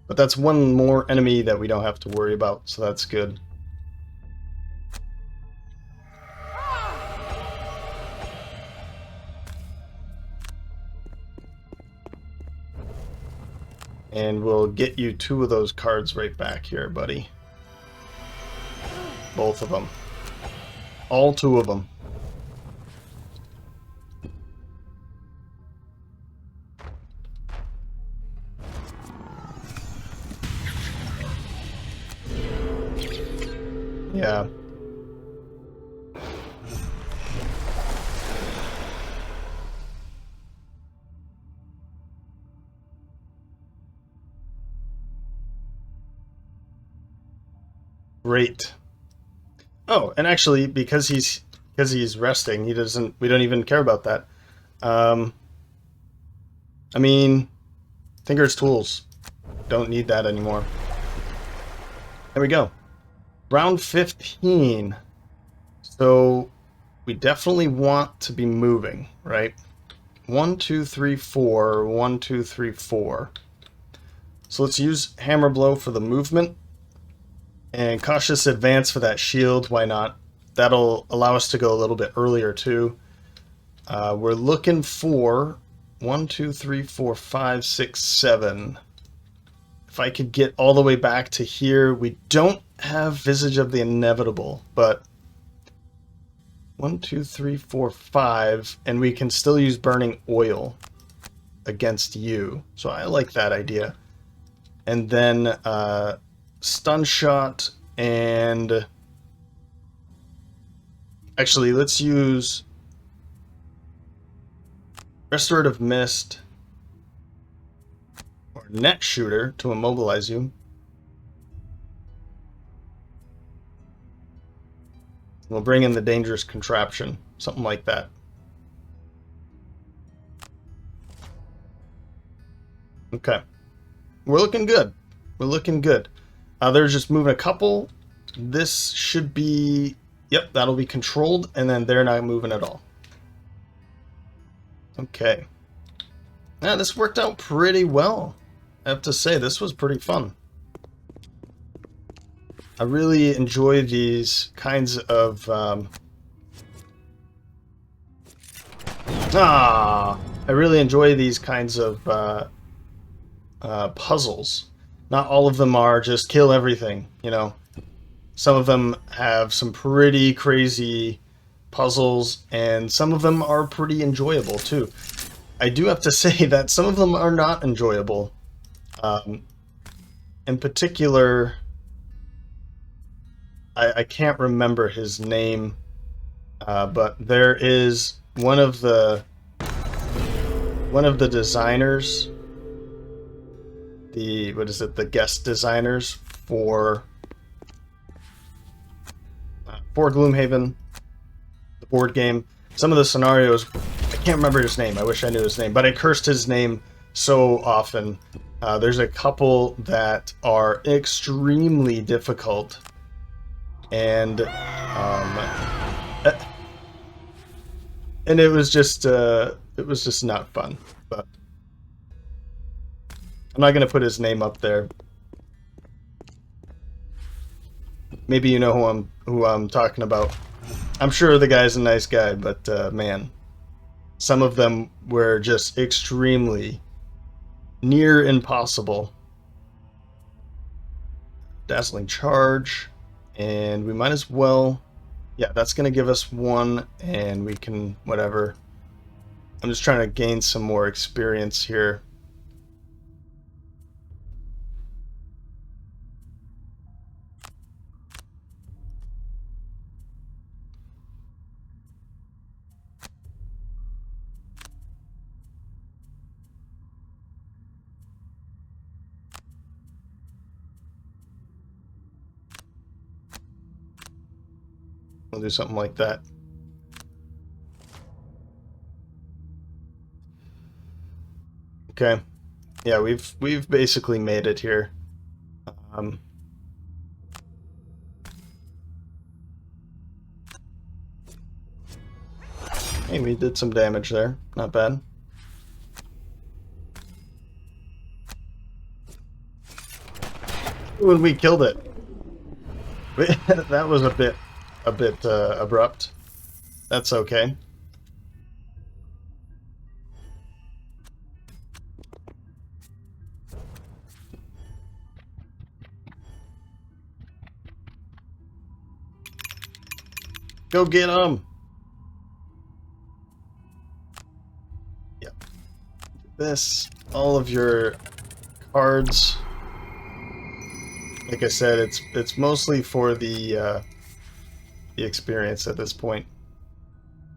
But that's one more enemy that we don't have to worry about, so that's good. And we'll get you 2 of those cards right back here, buddy. Both of them. All 2 of them. Yeah. Great. Oh, and actually, because he's resting, we don't even care about that. I mean, Tinker's tools. Don't need that anymore. There we go. Round 15. So we definitely want to be moving, right? 1, 2, 3, 4. 1, 2, 3, 4. So let's use hammer blow for the movement. And cautious advance for that shield, why not? That'll allow us to go a little bit earlier too. We're looking for 1, 2, 3, 4, 5, 6, 7. If I could get all the way back to here, we don't have Visage of the Inevitable, but 1, 2, 3, 4, 5, and we can still use Burning Oil against you. So I like that idea. And then Stun Shot, and actually let's use Restorative Mist or Net Shooter to immobilize you. We'll bring in the Dangerous Contraption, something like that. Okay. We're looking good. We're looking good. They're just moving a couple. This should be... Yep, that'll be controlled, and then they're not moving at all. Okay. Yeah, this worked out pretty well. I have to say, this was pretty fun. I really enjoy these kinds of... I really enjoy these kinds of puzzles. Not all of them are just kill everything, you know. Some of them have some pretty crazy puzzles, and some of them are pretty enjoyable too. I do have to say that some of them are not enjoyable. In particular, I can't remember his name, but there is one of the designers, the guest designers for Gloomhaven, the board game. Some of the scenarios, I can't remember his name. I wish I knew his name, but I cursed his name so often. There's a couple that are extremely difficult, and it was just not fun. But I'm not gonna put his name up there. Maybe you know who I'm talking about. I'm sure the guy's a nice guy, but man, some of them were just extremely near impossible. Dazzling charge, and we might as well. Yeah, that's gonna give us one, and we can whatever. I'm just trying to gain some more experience here. We'll do something like that. Okay. Yeah, we've basically made it here. Hey, we did some damage there. Not bad. Ooh, and we killed it. That was a bit abrupt. That's okay. Go get them. Yep. This, all of your cards. Like I said, it's mostly for the experience at this point.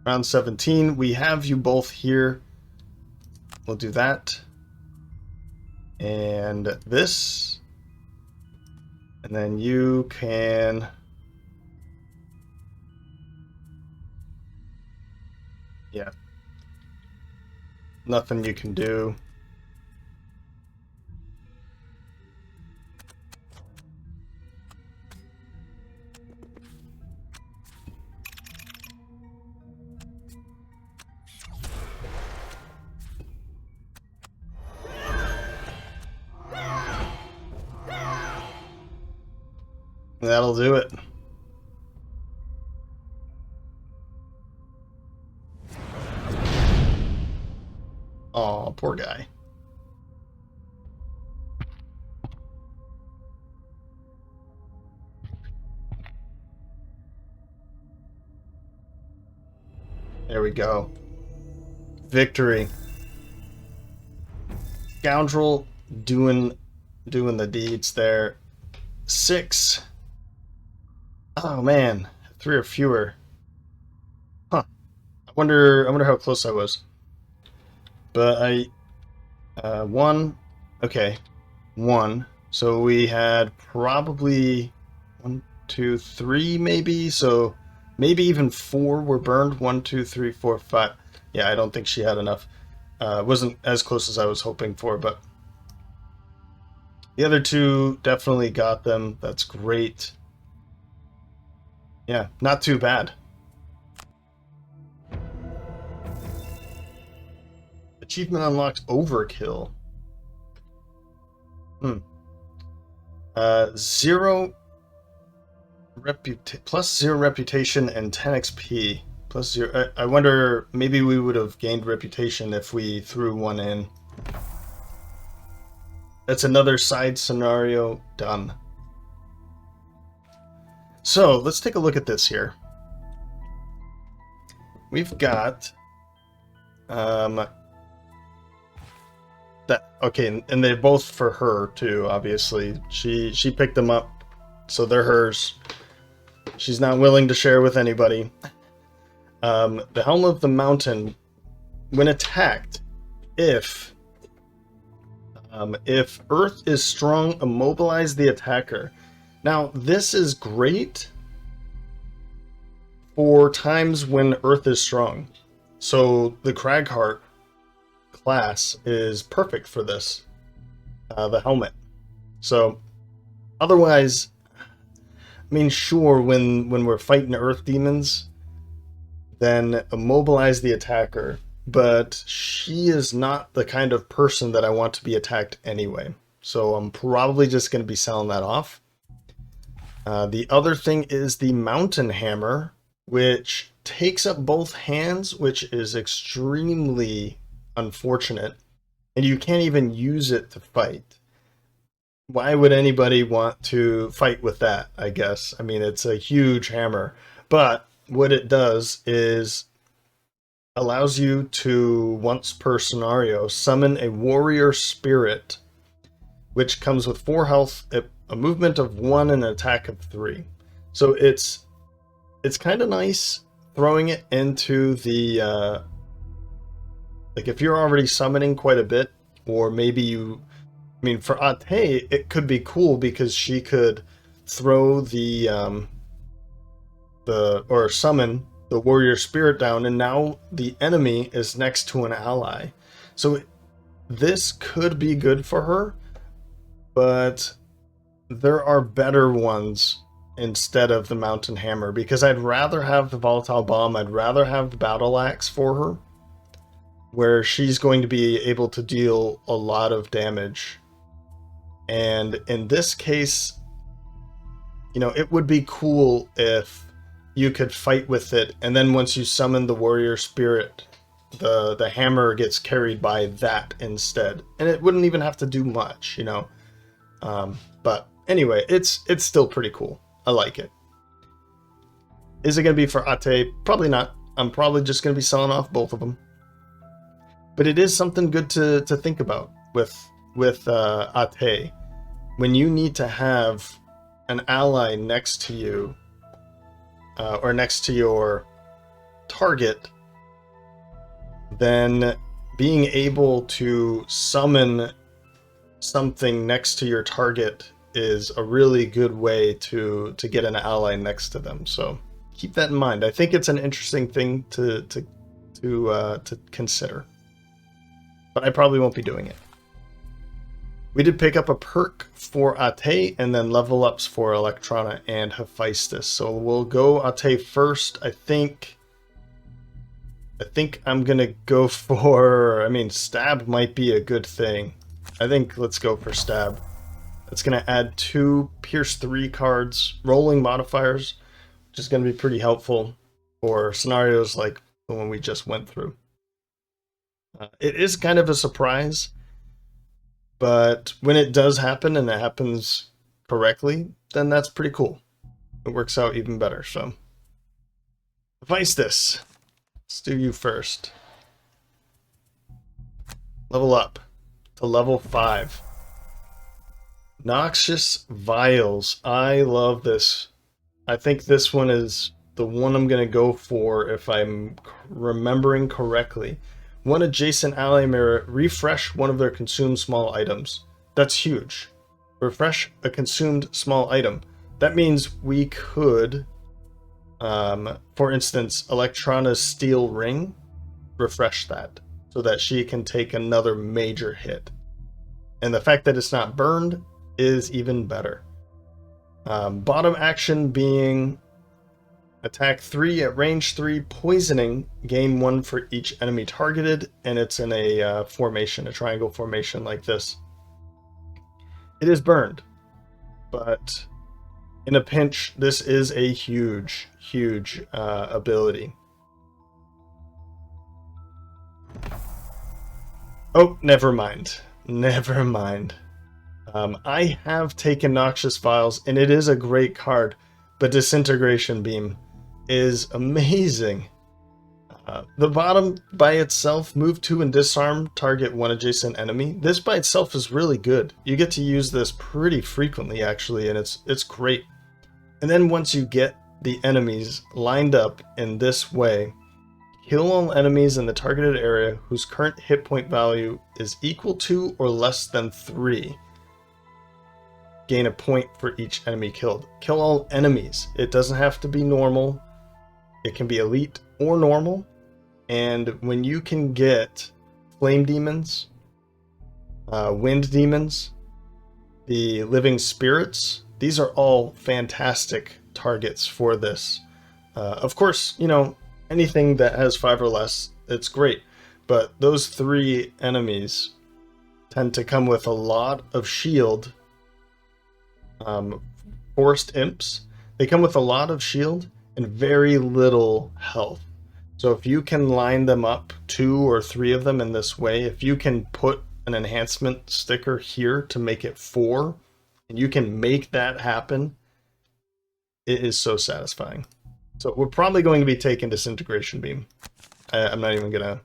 Round 17, we have you both here. We'll do that. And this. And then you can... Yeah. Nothing you can do. That'll do it. Aw, poor guy. There we go. Victory. Scoundrel doing the deeds there. 6. Oh man, 3 or fewer. Huh. I wonder how close I was. But I 1. Okay. 1. So we had probably 1, 2, 3 maybe. So maybe even 4 were burned. 1, 2, 3, 4, 5. Yeah, I don't think she had enough. Wasn't as close as I was hoping for, but the other 2 definitely got them. That's great. Yeah, not too bad. Achievement unlocked overkill. Plus 0 reputation and 10 XP. Plus 0. I wonder, maybe we would have gained reputation if we threw one in. That's another side scenario done. So let's take a look at this here. We've got that, okay, and they're both for her too, obviously. She picked them up, so they're hers. She's not willing to share with anybody. The Helm of the Mountain, when attacked, if Earth is strong, immobilize the attacker. Now, this is great for times when Earth is strong. So the Cragheart class is perfect for this, the helmet. So otherwise, I mean, sure, when we're fighting Earth demons, then immobilize the attacker, but she is not the kind of person that I want to be attacked anyway. So I'm probably just going to be selling that off. The other thing is the Mountain Hammer, which takes up both hands, which is extremely unfortunate, and you can't even use it to fight. Why would anybody want to fight with that, I guess? I mean, it's a huge hammer, but what it does is allows you to, once per scenario, summon a warrior spirit, which comes with 4 health, a movement of 1, and an attack of 3. So it's kind of nice throwing it into the like if you're already summoning quite a bit, or maybe you, I mean, for Ate, it could be cool because she could throw the or summon the warrior spirit down, and now the enemy is next to an ally. So this could be good for her, but there are better ones instead of the Mountain Hammer, because I'd rather have the Volatile Bomb, I'd rather have the Battle Axe for her, where she's going to be able to deal a lot of damage. And in this case, you know, it would be cool if you could fight with it, and then once you summon the warrior spirit, the hammer gets carried by that instead, and it wouldn't even have to do much, you know. But anyway, it's still pretty cool. I like it. Is it going to be for Ate? Probably not. I'm probably just going to be selling off both of them. But it is something good to think about with Ate. When you need to have an ally next to you, or next to your target, then being able to summon something next to your target is a really good way to get an ally next to them. So keep that in mind. I think it's an interesting thing to consider, but I probably won't be doing it. We did pick up a perk for Ate and then level ups for Electrona and Hephaestus. So we'll go Ate first. I think I'm gonna go for, I mean, stab might be a good thing. I think let's go for stab. It's gonna add 2 Pierce 3 cards, rolling modifiers, which is gonna be pretty helpful for scenarios like the one we just went through. It is kind of a surprise, but when it does happen and it happens correctly, then that's pretty cool. It works out even better. So, Hephaestus, let's do you first. Level up to level 5. Noxious Vials. I love this. I think this one is the one I'm going to go for if I'm remembering correctly. One adjacent ally may refresh one of their consumed small items. That's huge. Refresh a consumed small item. That means we could, for instance, Electrona's steel ring, refresh that so that she can take another major hit. And the fact that it's not burned is even better. Bottom action being Attack 3 at range 3, poisoning, gain 1 for each enemy targeted, and it's in a formation, a triangle formation like this. It is burned, but in a pinch, this is a huge, huge ability. Oh, never mind. Never mind. I have taken Noxious Vials, and it is a great card, but Disintegration Beam is amazing. The bottom by itself, move 2 and disarm, target 1 adjacent enemy. This by itself is really good. You get to use this pretty frequently, actually, and it's great. And then once you get the enemies lined up in this way, kill all enemies in the targeted area whose current hit point value is equal to or less than 3. Gain a point for each enemy killed. Kill all enemies. It doesn't have to be normal. It can be elite or normal. And when you can get flame demons, wind demons, the living spirits, these are all fantastic targets for this. Of course, you know, anything that has 5 or less, it's great. But those 3 enemies tend to come with a lot of shield. Forest imps, they come with a lot of shield and very little health. So if you can line them up, 2 or 3 of them in this way, if you can put an enhancement sticker here to make it 4, and you can make that happen, it is so satisfying. So we're probably going to be taking Disintegration Beam. I'm not even gonna.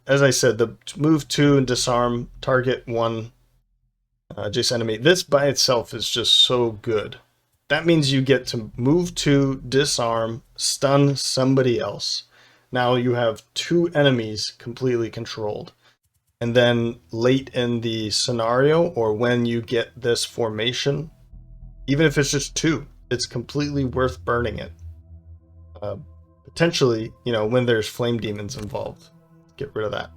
As I said, the move 2 and disarm, target 1 adjacent enemy. This by itself is just so good. That means you get to move 2, disarm, stun somebody else. Now you have 2 enemies completely controlled. And then late in the scenario, or when you get this formation, even if it's just 2, it's completely worth burning it. Potentially, you know, when there's flame demons involved, get rid of that.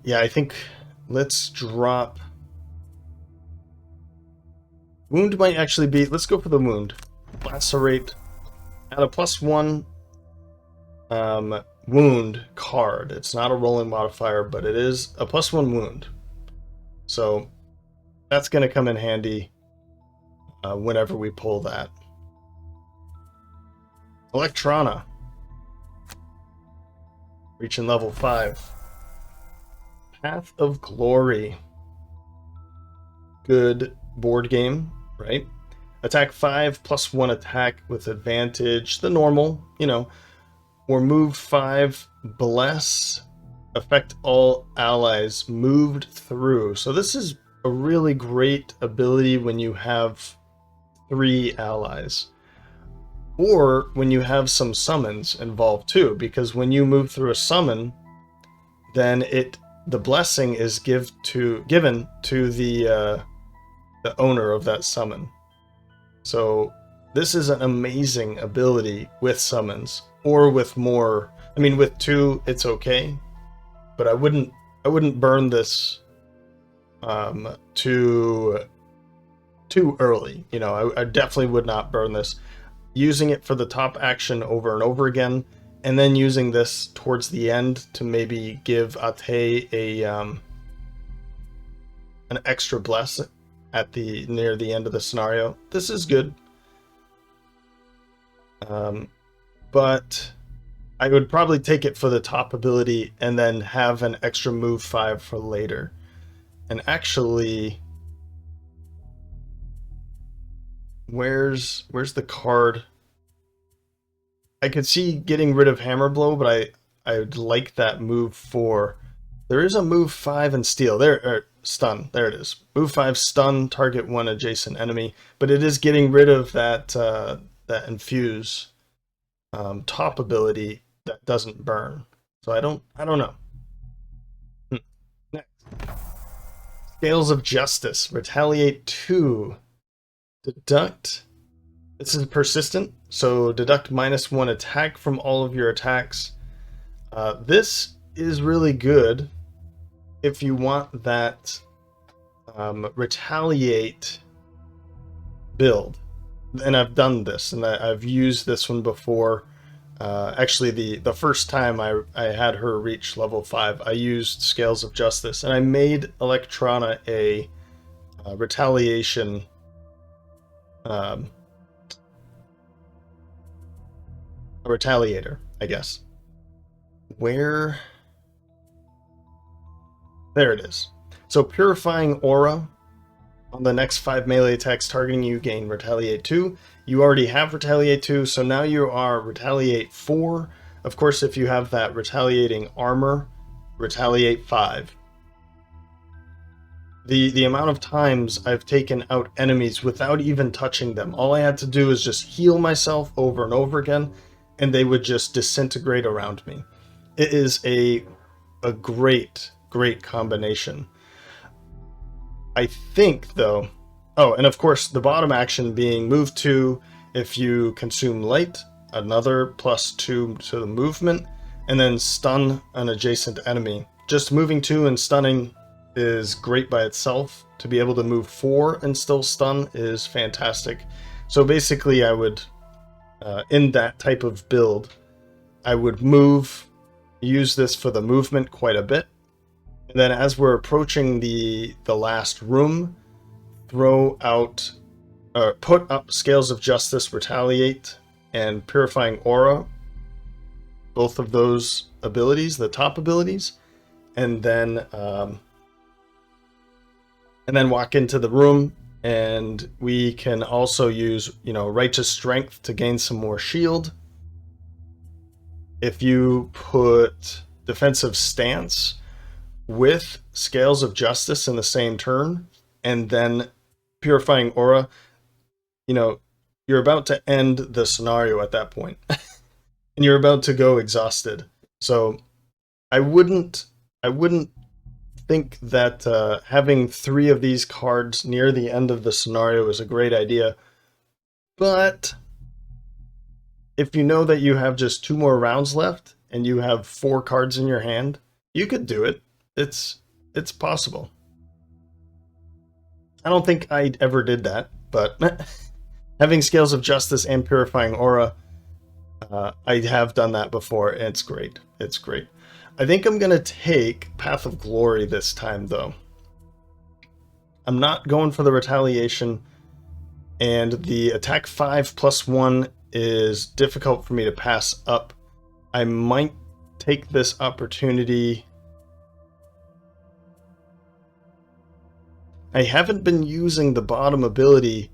Yeah, I think let's drop. Wound might actually be. Let's go for the wound. Lacerate. Add a +1 wound card. It's not a rolling modifier, but it is a +1 wound. So that's going to come in handy whenever we pull that. Electrona. Reaching level 5. Path of Glory. Good board game, right? Attack 5 +1 attack with advantage. The normal, you know. Or move 5, bless, affect all allies moved through. So this is a really great ability when you have 3 allies. Or when you have some summons involved too, because when you move through a summon, then the blessing is given to the owner of that summon. So this is an amazing ability with summons, or with more. I mean, with 2, it's okay, but I wouldn't burn this too early. You know, I definitely would not burn this. Using it for the top action over and over again, and then using this towards the end to maybe give Ate an extra bless at near the end of the scenario. This is good. But I would probably take it for the top ability and then have an extra move 5 for later. And actually, where's the card? I could see getting rid of Hammer Blow, but I would like that move 4. There is a move 5 and steal. Stun. There it is. Move 5, stun, target 1 adjacent enemy. But it is getting rid of that infuse top ability that doesn't burn. So I don't know. Next. Scales of Justice. Retaliate 2. Deduct. This is persistent, so deduct -1 attack from all of your attacks. This is really good if you want that retaliate build, and I've done this, and I've used this one before. Actually, the first time I had her reach level 5, I used Scales of Justice, and I made Electrona a retaliation a retaliator, I guess. Where? There it is. So Purifying Aura. On the next 5 melee attacks targeting you, gain Retaliate 2. You already have Retaliate 2, so now you are Retaliate 4. Of course, if you have that Retaliating Armor, Retaliate 5. The amount of times I've taken out enemies without even touching them. All I had to do is just heal myself over and over again, and they would just disintegrate around me. It is a great combination. I think, though... Oh, and of course, the bottom action being move 2 if you consume light, another +2 to the movement, and then stun an adjacent enemy. Just moving 2 and stunning is great by itself. To be able to move 4 and still stun is fantastic. So basically, I would, in that type of build, I would use this for the movement quite a bit. And then as we're approaching the last room, throw out, put up Scales of Justice, Retaliate, and Purifying Aura. Both of those abilities, the top abilities, and then walk into the room. And we can also use, Righteous Strength to gain some more shield. If you put Defensive Stance with Scales of Justice in the same turn, and then Purifying Aura, you're about to end the scenario at that point. And you're about to go exhausted. So I wouldn't think that having 3 of these cards near the end of the scenario is a great idea. But if you know that you have just 2 more rounds left and you have 4 cards in your hand, you could do it. It's possible. I don't think I ever did that, but having Scales of Justice and Purifying Aura, I have done that before, and it's great. It's great. I think I'm going to take Path of Glory this time, though. I'm not going for the Retaliation, and the attack 5 +1 is difficult for me to pass up. I might take this opportunity. I haven't been using the bottom ability,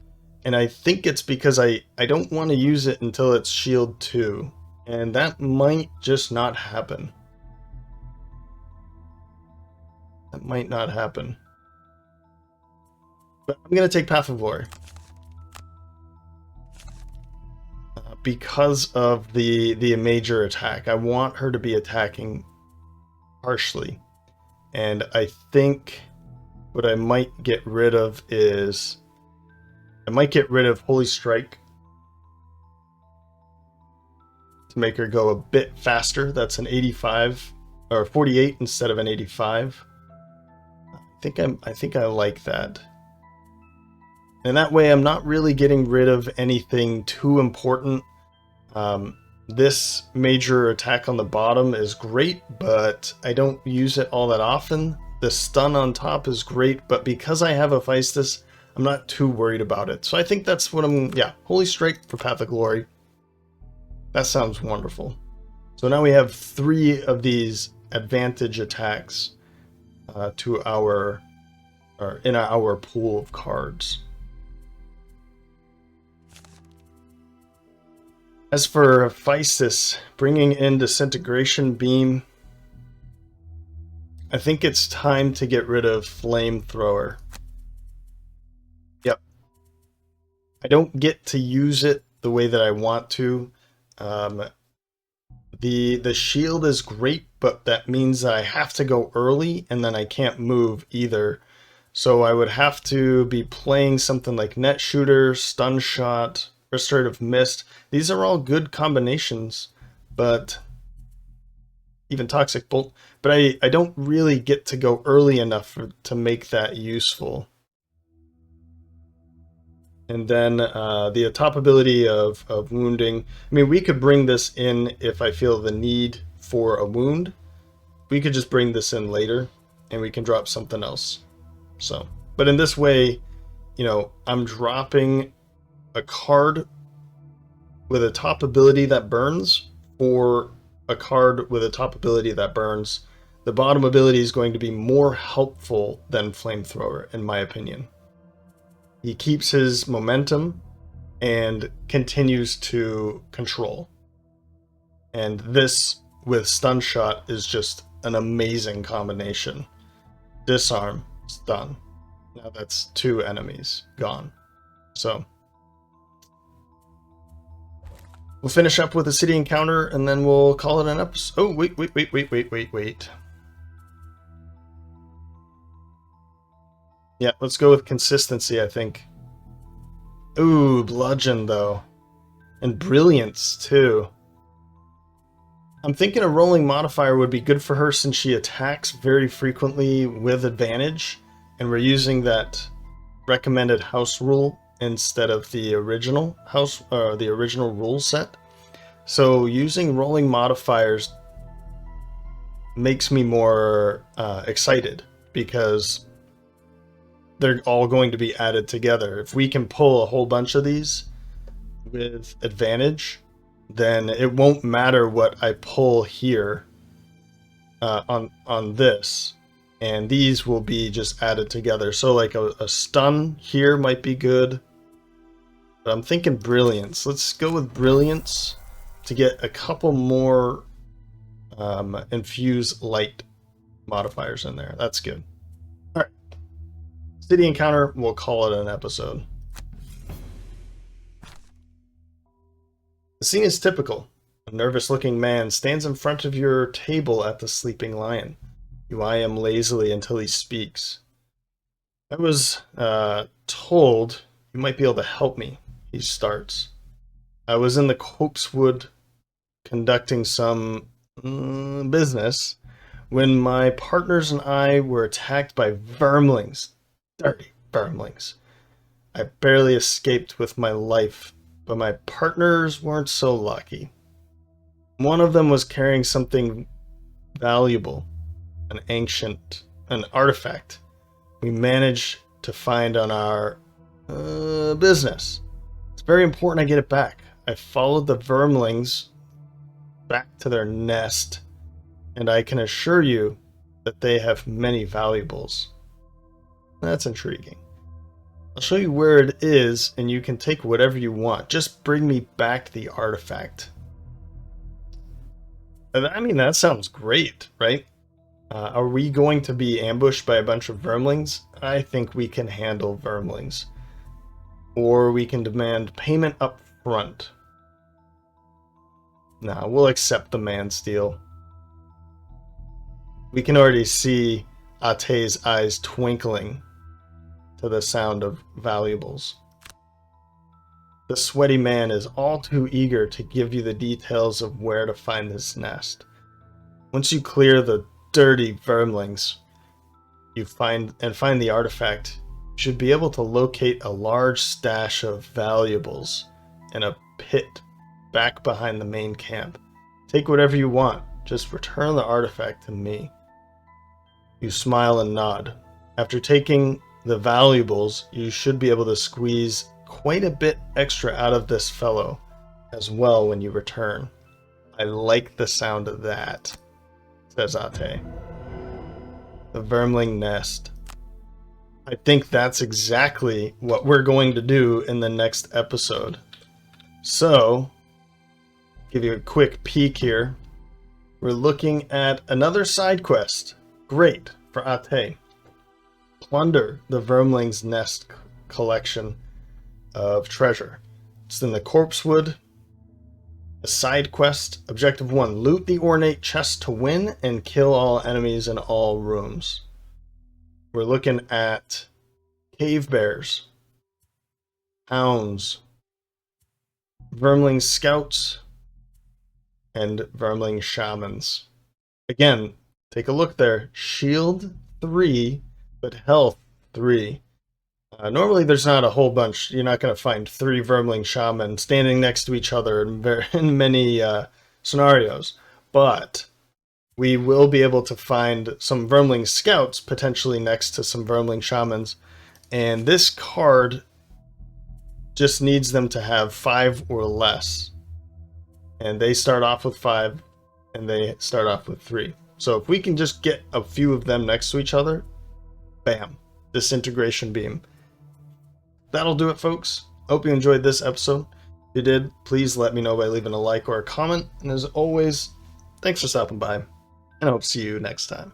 and I think it's because I don't want to use it until it's shield 2, and that might just not happen. That might not happen. But I'm going to take Path of Glory. Because of the major attack. I want her to be attacking harshly. And I think what I might get rid of is... I might get rid of Holy Strike to make her go a bit faster. That's an 85 or 48 instead of an 85. I think I like that. And that way I'm not really getting rid of anything too important. This major attack on the bottom is great, but I don't use it all that often. The stun on top is great, but because I have Hephaestus, I'm not too worried about it. So I think that's what Holy Strike for Path of Glory. That sounds wonderful. So now we have 3 of these advantage attacks in our pool of cards. As for Hephaestus, bringing in Disintegration Beam, I think it's time to get rid of Flamethrower. Yep. I don't get to use it the way that I want to. The shield is great, but that means that I have to go early, and then I can't move either. So I would have to be playing something like Net Shooter, Stun Shot, Restorative Mist. These are all good combinations, but even Toxic Bolt. But I don't really get to go early enough to make that useful. And then the top ability of wounding. I mean, we could bring this in if I feel the need for a wound. We could just bring this in later, and we can drop something else. So, but in this way, you know, I'm dropping a card with a top ability that burns or a card with a top ability that burns. The bottom ability is going to be more helpful than Flamethrower, in my opinion. He keeps his momentum and continues to control. And this with Stun Shot is just an amazing combination. Disarm, stun. Now that's 2 enemies gone. So we'll finish up with a city encounter and then we'll call it an episode. Oh, wait. Yeah, let's go with consistency, I think. Ooh, bludgeon, though. And brilliance, too. I'm thinking a rolling modifier would be good for her since she attacks very frequently with advantage. And we're using that recommended house rule instead of the original house, the original rule set. So using rolling modifiers makes me more excited because they're all going to be added together. If we can pull a whole bunch of these with advantage, then it won't matter what I pull here on this, and these will be just added together. So like a stun here might be good, but I'm thinking brilliance. Let's go with brilliance to get a couple more infuse light modifiers in there. That's good. All right. City encounter, we'll call it an episode. The scene is typical. A nervous-looking man stands in front of your table at the sleeping lion. You eye him lazily until he speaks. I was told you might be able to help me, he starts. I was in the Copsewood conducting some business when my partners and I were attacked by vermlings. Dirty vermlings. I barely escaped with my life, but my partners weren't so lucky. One of them was carrying something valuable, an artifact we managed to find on our business. It's very important I get it back. I followed the vermlings back to their nest, and I can assure you that they have many valuables. That's intriguing. I'll show you where it is, and you can take whatever you want. Just bring me back the artifact. I mean, that sounds great, right? Are we going to be ambushed by a bunch of vermlings? I think we can handle vermlings. Or we can demand payment up front. Nah, we'll accept the man-steal. We can already see Ate's eyes twinkling to the sound of valuables. The sweaty man is all too eager to give you the details of where to find this nest. Once you clear the dirty vermlings, you find the artifact, you should be able to locate a large stash of valuables in a pit back behind the main camp. Take whatever you want, just return the artifact to me. You smile and nod. After taking the valuables, you should be able to squeeze quite a bit extra out of this fellow as well when you return. I like the sound of that, says Ate. The vermling nest. I think that's exactly what we're going to do in the next episode. So, give you a quick peek here. We're looking at another side quest. Great for Ate. Plunder the vermling's nest collection of treasure. It's in the Corpsewood. A side quest. Objective 1. Loot the ornate chest to win and kill all enemies in all rooms. We're looking at cave bears, hounds, vermling scouts, and vermling shamans. Again, take a look there. Shield 3, but health 3. Normally, there's not a whole bunch. You're not going to find 3 Vermling Shaman standing next to each other in many scenarios. But we will be able to find some Vermling Scouts potentially next to some Vermling Shamans. And this card just needs them to have 5 or less. And they start off with 5, and they start off with 3. So if we can just get a few of them next to each other, bam, disintegration beam. That'll do it, folks. Hope you enjoyed this episode. If you did, please let me know by leaving a like or a comment. And as always, thanks for stopping by, and I hope to see you next time.